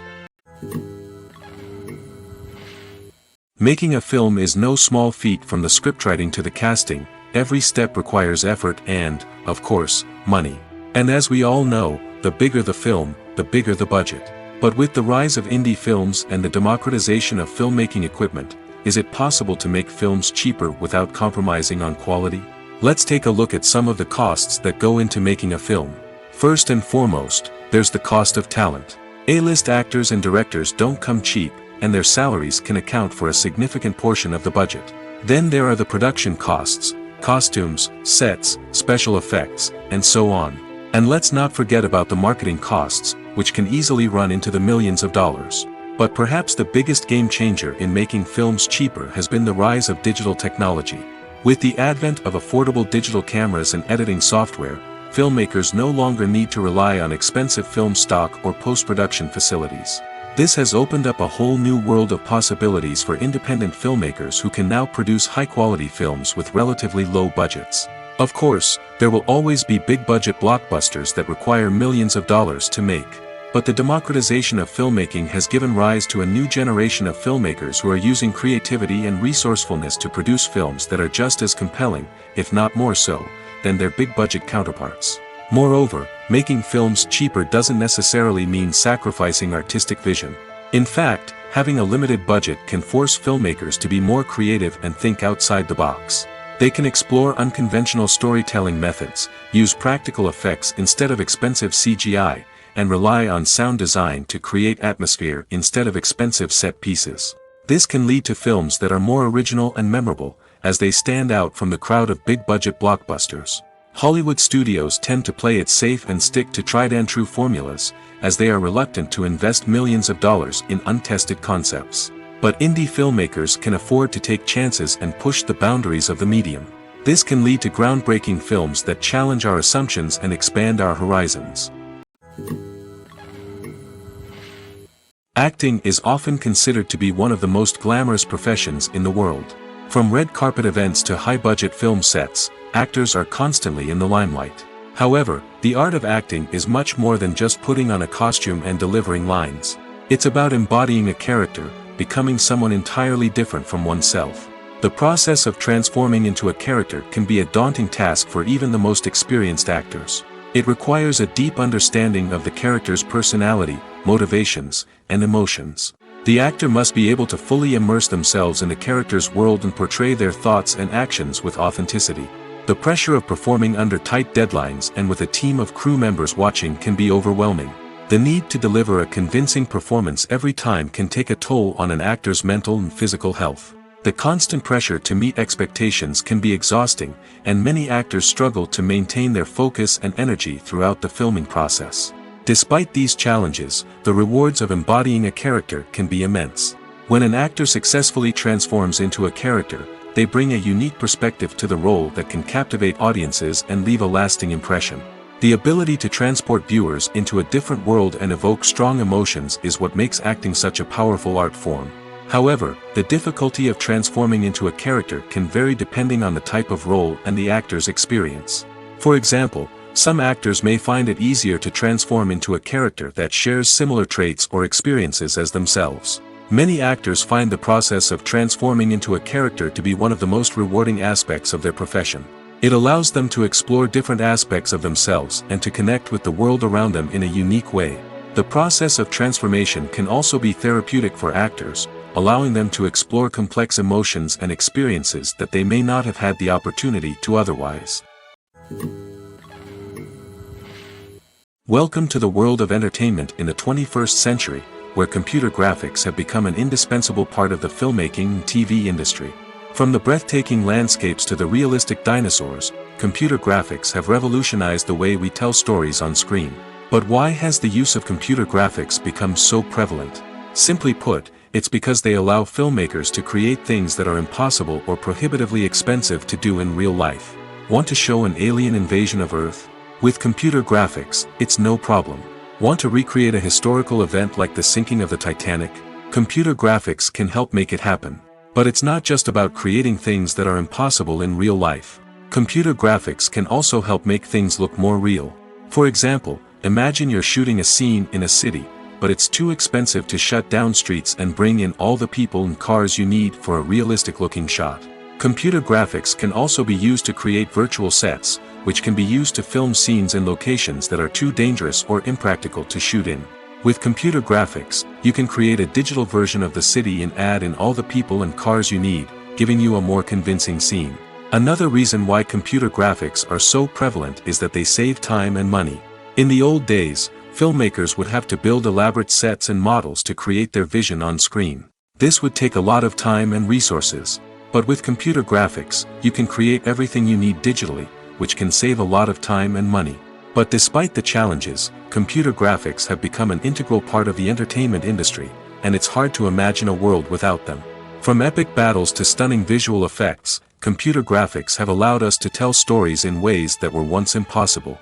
Making a film is no small feat. From the scriptwriting to the casting, every step requires effort and, of course, money. And as we all know, the bigger the film, the bigger the budget. But with the rise of indie films and the democratization of filmmaking equipment, is it possible to make films cheaper without compromising on quality? Let's take a look at some of the costs that go into making a film. First and foremost, there's the cost of talent. A-list actors and directors don't come cheap, and their salaries can account for a significant portion of the budget. Then there are the production costs, costumes, sets, special effects, and so on. And let's not forget about the marketing costs, which can easily run into the millions of dollars. But perhaps the biggest game changer in making films cheaper has been the rise of digital technology. With the advent of affordable digital cameras and editing software, filmmakers no longer need to rely on expensive film stock or post-production facilities. This has opened up a whole new world of possibilities for independent filmmakers who can now produce high-quality films with relatively low budgets. Of course, there will always be big-budget blockbusters that require millions of dollars to make. But the democratization of filmmaking has given rise to a new generation of filmmakers who are using creativity and resourcefulness to produce films that are just as compelling, if not more so, than their big-budget counterparts. Moreover, making films cheaper doesn't necessarily mean sacrificing artistic vision. In fact, having a limited budget can force filmmakers to be more creative and think outside the box. They can explore unconventional storytelling methods, use practical effects instead of expensive CGI, and rely on sound design to create atmosphere instead of expensive set pieces. This can lead to films that are more original and memorable, as they stand out from the crowd of big-budget blockbusters. Hollywood studios tend to play it safe and stick to tried-and-true formulas, as they are reluctant to invest millions of dollars in untested concepts. But indie filmmakers can afford to take chances and push the boundaries of the medium. This can lead to groundbreaking films that challenge our assumptions and expand our horizons. Acting is often considered to be one of the most glamorous professions in the world. From red carpet events to high-budget film sets, actors are constantly in the limelight. However, the art of acting is much more than just putting on a costume and delivering lines. It's about embodying a character, becoming someone entirely different from oneself. The process of transforming into a character can be a daunting task for even the most experienced actors. It requires a deep understanding of the character's personality, motivations, and emotions. The actor must be able to fully immerse themselves in the character's world and portray their thoughts and actions with authenticity. The pressure of performing under tight deadlines and with a team of crew members watching can be overwhelming. The need to deliver a convincing performance every time can take a toll on an actor's mental and physical health. The constant pressure to meet expectations can be exhausting, and many actors struggle to maintain their focus and energy throughout the filming process. Despite these challenges, the rewards of embodying a character can be immense. When an actor successfully transforms into a character, they bring a unique perspective to the role that can captivate audiences and leave a lasting impression. The ability to transport viewers into a different world and evoke strong emotions is what makes acting such a powerful art form. However, the difficulty of transforming into a character can vary depending on the type of role and the actor's experience. For example, some actors may find it easier to transform into a character that shares similar traits or experiences as themselves. Many actors find the process of transforming into a character to be one of the most rewarding aspects of their profession. It allows them to explore different aspects of themselves and to connect with the world around them in a unique way. The process of transformation can also be therapeutic for actors, allowing them to explore complex emotions and experiences that they may not have had the opportunity to otherwise. Welcome to the world of entertainment in the 21st century, where computer graphics have become an indispensable part of the filmmaking and TV industry. From the breathtaking landscapes to the realistic dinosaurs, computer graphics have revolutionized the way we tell stories on screen. But why has the use of computer graphics become so prevalent? Simply put, it's because they allow filmmakers to create things that are impossible or prohibitively expensive to do in real life. Want to show an alien invasion of Earth? With computer graphics, it's no problem. Want to recreate a historical event like the sinking of the Titanic? Computer graphics can help make it happen. But it's not just about creating things that are impossible in real life. Computer graphics can also help make things look more real. For example, imagine you're shooting a scene in a city, but it's too expensive to shut down streets and bring in all the people and cars you need for a realistic-looking shot. Computer graphics can also be used to create virtual sets, which can be used to film scenes in locations that are too dangerous or impractical to shoot in. With computer graphics, you can create a digital version of the city and add in all the people and cars you need, giving you a more convincing scene. Another reason why computer graphics are so prevalent is that they save time and money. In the old days, filmmakers would have to build elaborate sets and models to create their vision on screen. This would take a lot of time and resources. But with computer graphics, you can create everything you need digitally, which can save a lot of time and money. But despite the challenges, computer graphics have become an integral part of the entertainment industry, and it's hard to imagine a world without them. From epic battles to stunning visual effects, computer graphics have allowed us to tell stories in ways that were once impossible.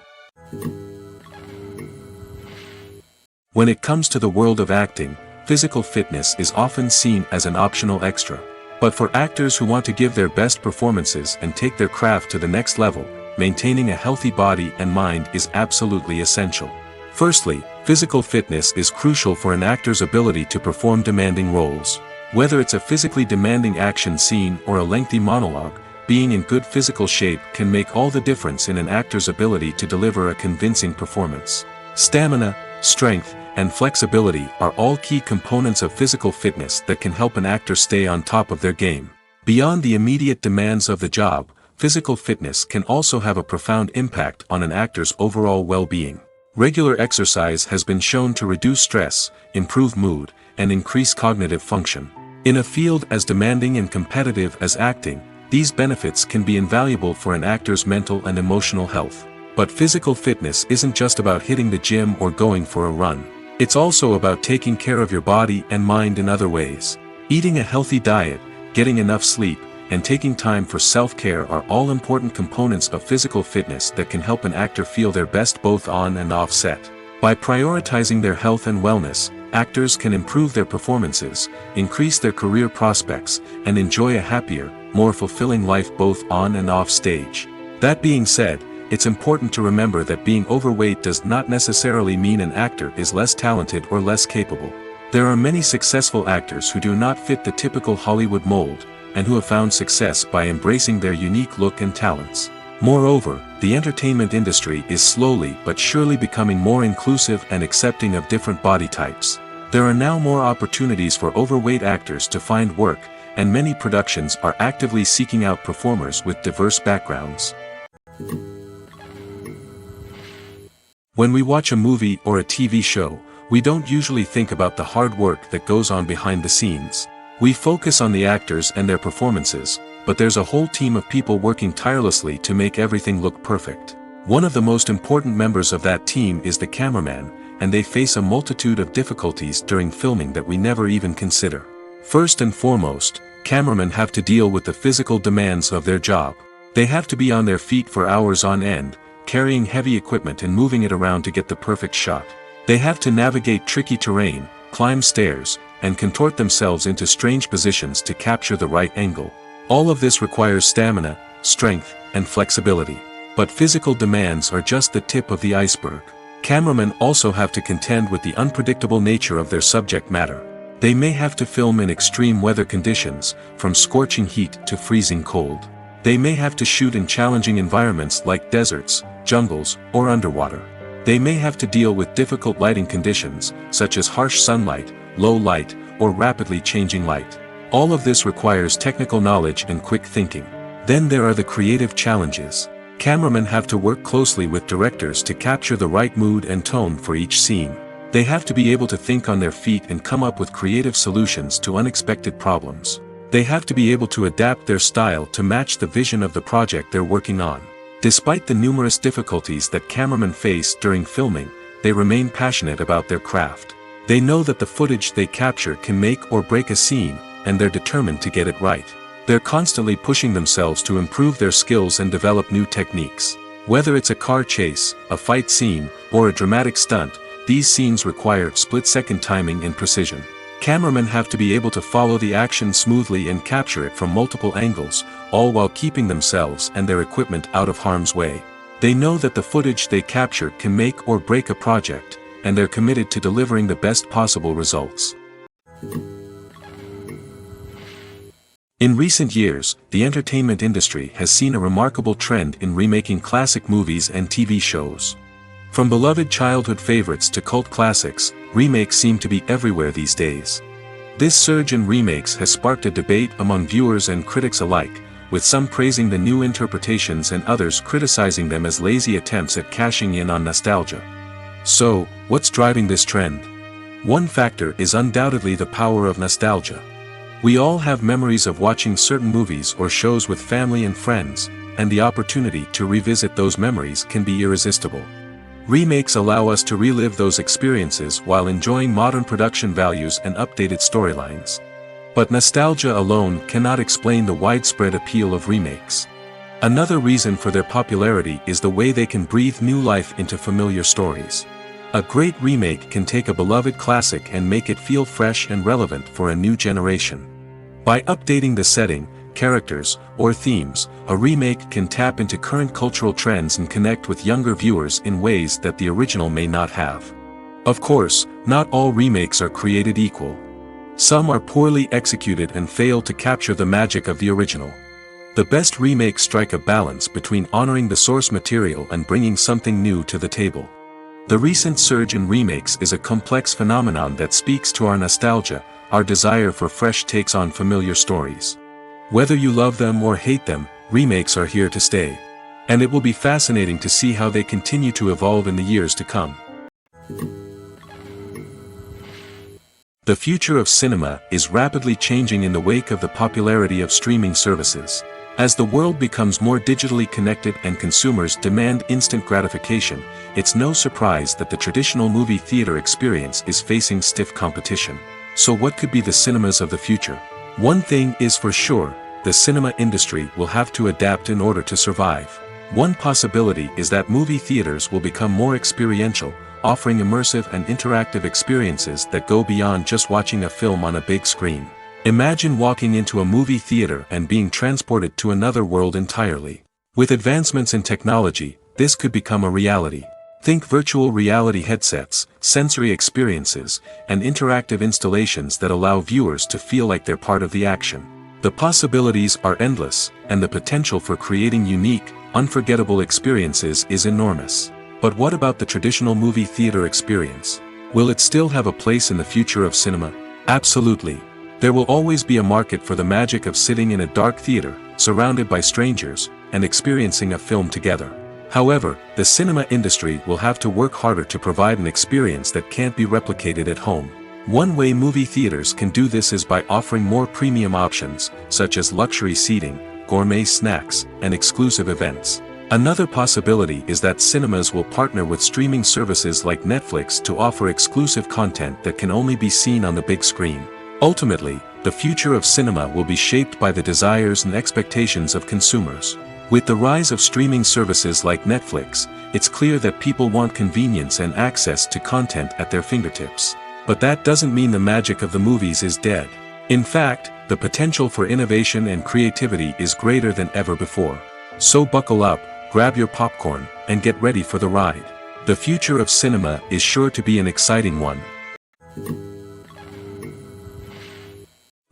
When it comes to the world of acting, physical fitness is often seen as an optional extra. But for actors who want to give their best performances and take their craft to the next level, maintaining a healthy body and mind is absolutely essential. Firstly, physical fitness is crucial for an actor's ability to perform demanding roles. Whether it's a physically demanding action scene or a lengthy monologue, being in good physical shape can make all the difference in an actor's ability to deliver a convincing performance. Stamina, strength, and flexibility are all key components of physical fitness that can help an actor stay on top of their game. Beyond the immediate demands of the job, physical fitness can also have a profound impact on an actor's overall well-being. Regular exercise has been shown to reduce stress, improve mood, and increase cognitive function. In a field as demanding and competitive as acting, these benefits can be invaluable for an actor's mental and emotional health. But physical fitness isn't just about hitting the gym or going for a run. It's also about taking care of your body and mind in other ways. Eating a healthy diet, getting enough sleep, and taking time for self-care are all important components of physical fitness that can help an actor feel their best both on and off set. By prioritizing their health and wellness, actors can improve their performances, increase their career prospects, and enjoy a happier, more fulfilling life both on and off stage. That being said, it's important to remember that being overweight does not necessarily mean an actor is less talented or less capable. There are many successful actors who do not fit the typical Hollywood mold, and who have found success by embracing their unique look and talents. Moreover, the entertainment industry is slowly but surely becoming more inclusive and accepting of different body types. There are now more opportunities for overweight actors to find work, and many productions are actively seeking out performers with diverse backgrounds. When we watch a movie or a TV show, we don't usually think about the hard work that goes on behind the scenes. We focus on the actors and their performances, but there's a whole team of people working tirelessly to make everything look perfect. One of the most important members of that team is the cameraman, and they face a multitude of difficulties during filming that we never even consider. First and foremost, cameramen have to deal with the physical demands of their job. They have to be on their feet for hours on end, carrying heavy equipment and moving it around to get the perfect shot. They have to navigate tricky terrain, climb stairs, and contort themselves into strange positions to capture the right angle. All of this requires stamina, strength, and flexibility. But physical demands are just the tip of the iceberg. Cameramen also have to contend with the unpredictable nature of their subject matter. They may have to film in extreme weather conditions, from scorching heat to freezing cold. They may have to shoot in challenging environments like deserts, jungles, or underwater. They may have to deal with difficult lighting conditions, such as harsh sunlight, low light, or rapidly changing light. All of this requires technical knowledge and quick thinking. Then there are the creative challenges. Cameramen have to work closely with directors to capture the right mood and tone for each scene. They have to be able to think on their feet and come up with creative solutions to unexpected problems. They have to be able to adapt their style to match the vision of the project they're working on. Despite the numerous difficulties that cameramen face during filming, they remain passionate about their craft. They know that the footage they capture can make or break a scene, and they're determined to get it right. They're constantly pushing themselves to improve their skills and develop new techniques. Whether it's a car chase, a fight scene, or a dramatic stunt, these scenes require split-second timing and precision. Cameramen have to be able to follow the action smoothly and capture it from multiple angles, all while keeping themselves and their equipment out of harm's way. They know that the footage they capture can make or break a project, and they're committed to delivering the best possible results. In recent years, the entertainment industry has seen a remarkable trend in remaking classic movies and TV shows. From beloved childhood favorites to cult classics, remakes seem to be everywhere these days. This surge in remakes has sparked a debate among viewers and critics alike, with some praising the new interpretations and others criticizing them as lazy attempts at cashing in on nostalgia. So, what's driving this trend? One factor is undoubtedly the power of nostalgia. We all have memories of watching certain movies or shows with family and friends, and the opportunity to revisit those memories can be irresistible. Remakes allow us to relive those experiences while enjoying modern production values and updated storylines. But nostalgia alone cannot explain the widespread appeal of remakes. Another reason for their popularity is the way they can breathe new life into familiar stories. A great remake can take a beloved classic and make it feel fresh and relevant for a new generation. By updating the setting, characters, or themes, a remake can tap into current cultural trends and connect with younger viewers in ways that the original may not have. Of course, not all remakes are created equal. Some are poorly executed and fail to capture the magic of the original. The best remakes strike a balance between honoring the source material and bringing something new to the table. The recent surge in remakes is a complex phenomenon that speaks to our nostalgia, our desire for fresh takes on familiar stories. Whether you love them or hate them, remakes are here to stay. And it will be fascinating to see how they continue to evolve in the years to come. The future of cinema is rapidly changing in the wake of the popularity of streaming services. As the world becomes more digitally connected and consumers demand instant gratification, it's no surprise that the traditional movie theater experience is facing stiff competition. So what could be the cinemas of the future? One thing is for sure, the cinema industry will have to adapt in order to survive. One possibility is that movie theaters will become more experiential, offering immersive and interactive experiences that go beyond just watching a film on a big screen. Imagine walking into a movie theater and being transported to another world entirely. With advancements in technology, this could become a reality. Think virtual reality headsets, sensory experiences, and interactive installations that allow viewers to feel like they're part of the action. The possibilities are endless, and the potential for creating unique, unforgettable experiences is enormous. But what about the traditional movie theater experience? Will it still have a place in the future of cinema? Absolutely. There will always be a market for the magic of sitting in a dark theater, surrounded by strangers, and experiencing a film together. However, the cinema industry will have to work harder to provide an experience that can't be replicated at home. One way movie theaters can do this is by offering more premium options, such as luxury seating, gourmet snacks, and exclusive events. Another possibility is that cinemas will partner with streaming services like Netflix to offer exclusive content that can only be seen on the big screen. Ultimately, the future of cinema will be shaped by the desires and expectations of consumers. With the rise of streaming services like Netflix, it's clear that people want convenience and access to content at their fingertips. But that doesn't mean the magic of the movies is dead. In fact, the potential for innovation and creativity is greater than ever before. So buckle up, grab your popcorn, and get ready for the ride. The future of cinema is sure to be an exciting one.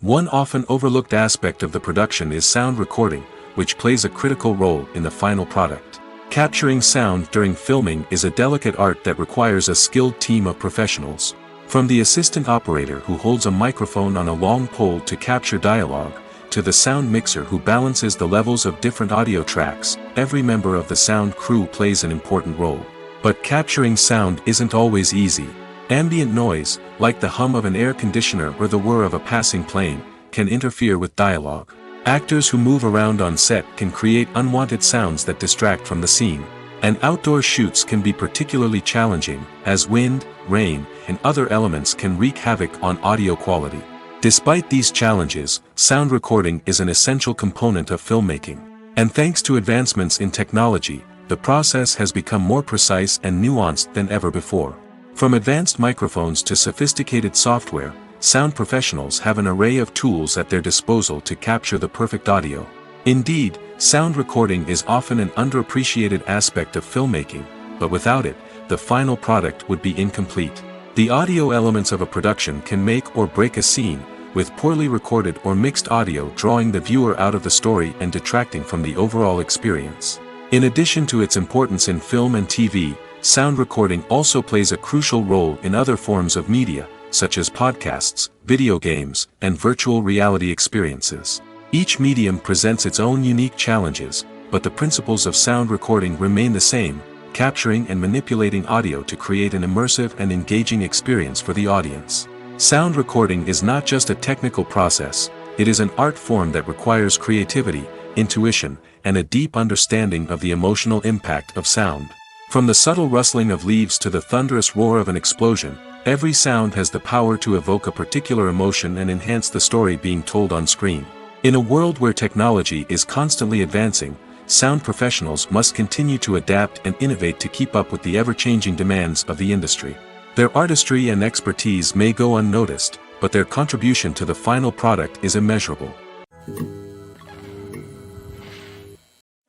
One often overlooked aspect of the production is sound recording, which plays a critical role in the final product. Capturing sound during filming is a delicate art that requires a skilled team of professionals. From the assistant operator who holds a microphone on a long pole to capture dialogue, to the sound mixer who balances the levels of different audio tracks, every member of the sound crew plays an important role. But capturing sound isn't always easy. Ambient noise, like the hum of an air conditioner or the whir of a passing plane, can interfere with dialogue. Actors who move around on set can create unwanted sounds that distract from the scene. And outdoor shoots can be particularly challenging, as wind, rain, and other elements can wreak havoc on audio quality. Despite these challenges, sound recording is an essential component of filmmaking. And thanks to advancements in technology, the process has become more precise and nuanced than ever before. From advanced microphones to sophisticated software, sound professionals have an array of tools at their disposal to capture the perfect audio. Indeed, sound recording is often an underappreciated aspect of filmmaking, but without it, the final product would be incomplete. The audio elements of a production can make or break a scene, with poorly recorded or mixed audio drawing the viewer out of the story and detracting from the overall experience. In addition to its importance in film and TV, sound recording also plays a crucial role in other forms of media, such as podcasts, video games, and virtual reality experiences. Each medium presents its own unique challenges, but the principles of sound recording remain the same, capturing and manipulating audio to create an immersive and engaging experience for the audience. Sound recording is not just a technical process, it is an art form that requires creativity, intuition, and a deep understanding of the emotional impact of sound. From the subtle rustling of leaves to the thunderous roar of an explosion, every sound has the power to evoke a particular emotion and enhance the story being told on screen. In a world where technology is constantly advancing, sound professionals must continue to adapt and innovate to keep up with the ever-changing demands of the industry. Their artistry and expertise may go unnoticed, but their contribution to the final product is immeasurable.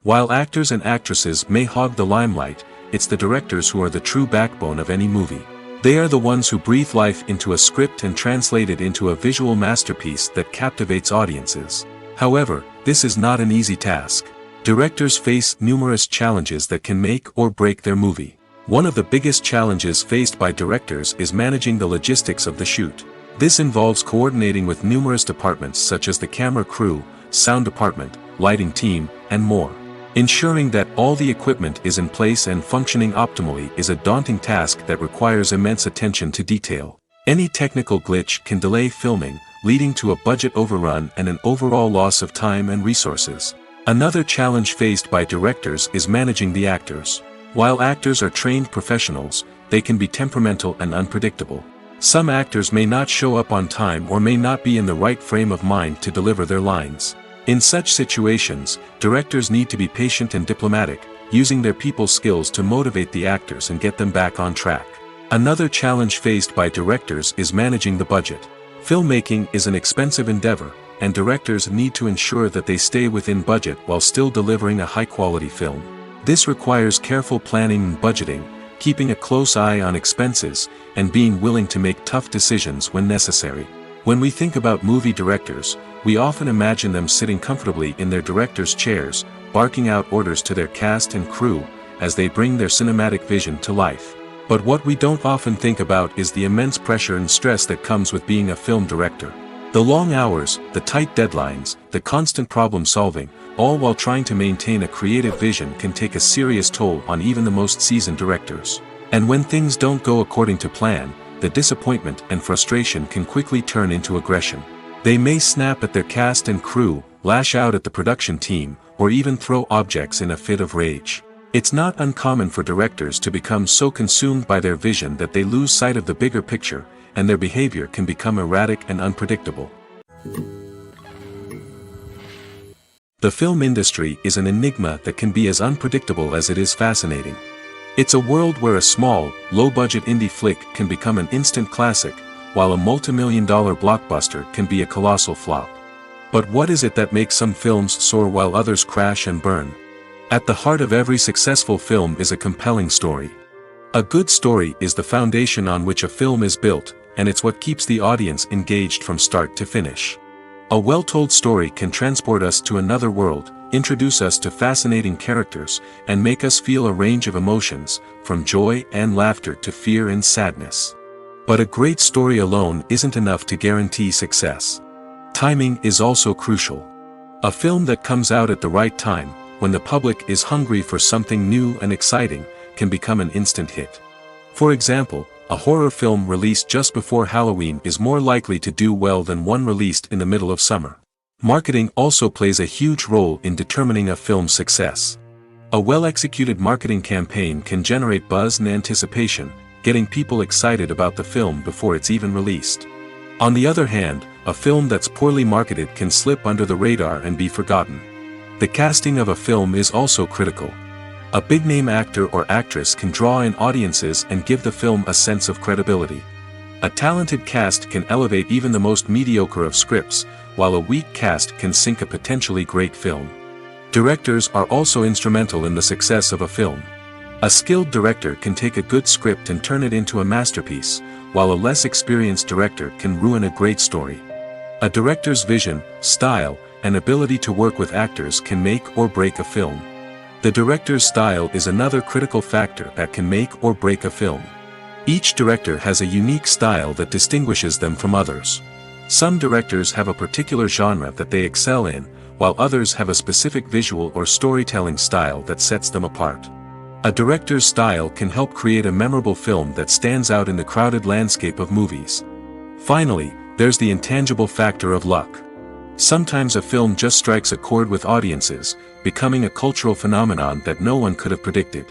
While actors and actresses may hog the limelight, it's the directors who are the true backbone of any movie. They are the ones who breathe life into a script and translate it into a visual masterpiece that captivates audiences. However, this is not an easy task. Directors face numerous challenges that can make or break their movie. One of the biggest challenges faced by directors is managing the logistics of the shoot. This involves coordinating with numerous departments such as the camera crew, sound department, lighting team, and more. Ensuring that all the equipment is in place and functioning optimally is a daunting task that requires immense attention to detail. Any technical glitch can delay filming, leading to a budget overrun and an overall loss of time and resources. Another challenge faced by directors is managing the actors. While actors are trained professionals, they can be temperamental and unpredictable. Some actors may not show up on time or may not be in the right frame of mind to deliver their lines. In such situations, directors need to be patient and diplomatic, using their people skills to motivate the actors and get them back on track. Another challenge faced by directors is managing the budget. Filmmaking is an expensive endeavor, and directors need to ensure that they stay within budget while still delivering a high-quality film. This requires careful planning and budgeting, keeping a close eye on expenses, and being willing to make tough decisions when necessary. When we think about movie directors, we often imagine them sitting comfortably in their director's chairs, barking out orders to their cast and crew, as they bring their cinematic vision to life. But what we don't often think about is the immense pressure and stress that comes with being a film director. The long hours, the tight deadlines, the constant problem solving, all while trying to maintain a creative vision can take a serious toll on even the most seasoned directors. And when things don't go according to plan, the disappointment and frustration can quickly turn into aggression. They may snap at their cast and crew, lash out at the production team, or even throw objects in a fit of rage. It's not uncommon for directors to become so consumed by their vision that they lose sight of the bigger picture, and their behavior can become erratic and unpredictable. The film industry is an enigma that can be as unpredictable as it is fascinating. It's a world where a small, low-budget indie flick can become an instant classic, while a multi-million-dollar blockbuster can be a colossal flop. But what is it that makes some films soar while others crash and burn? At the heart of every successful film is a compelling story. A good story is the foundation on which a film is built, and it's what keeps the audience engaged from start to finish. A well-told story can transport us to another world, introduce us to fascinating characters, and make us feel a range of emotions, from joy and laughter to fear and sadness. But a great story alone isn't enough to guarantee success. Timing is also crucial. A film that comes out at the right time, when the public is hungry for something new and exciting, can become an instant hit. For example, a horror film released just before Halloween is more likely to do well than one released in the middle of summer. Marketing also plays a huge role in determining a film's success. A well-executed marketing campaign can generate buzz and anticipation, getting people excited about the film before it's even released. On the other hand, a film that's poorly marketed can slip under the radar and be forgotten. The casting of a film is also critical. A big-name actor or actress can draw in audiences and give the film a sense of credibility. A talented cast can elevate even the most mediocre of scripts, while a weak cast can sink a potentially great film. Directors are also instrumental in the success of a film. A skilled director can take a good script and turn it into a masterpiece, while a less experienced director can ruin a great story. A director's vision, style, and ability to work with actors can make or break a film. The director's style is another critical factor that can make or break a film. Each director has a unique style that distinguishes them from others. Some directors have a particular genre that they excel in, while others have a specific visual or storytelling style that sets them apart. A director's style can help create a memorable film that stands out in the crowded landscape of movies. Finally, there's the intangible factor of luck. Sometimes a film just strikes a chord with audiences, becoming a cultural phenomenon that no one could have predicted.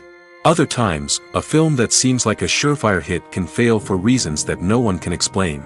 Other times, a film that seems like a surefire hit can fail for reasons that no one can explain.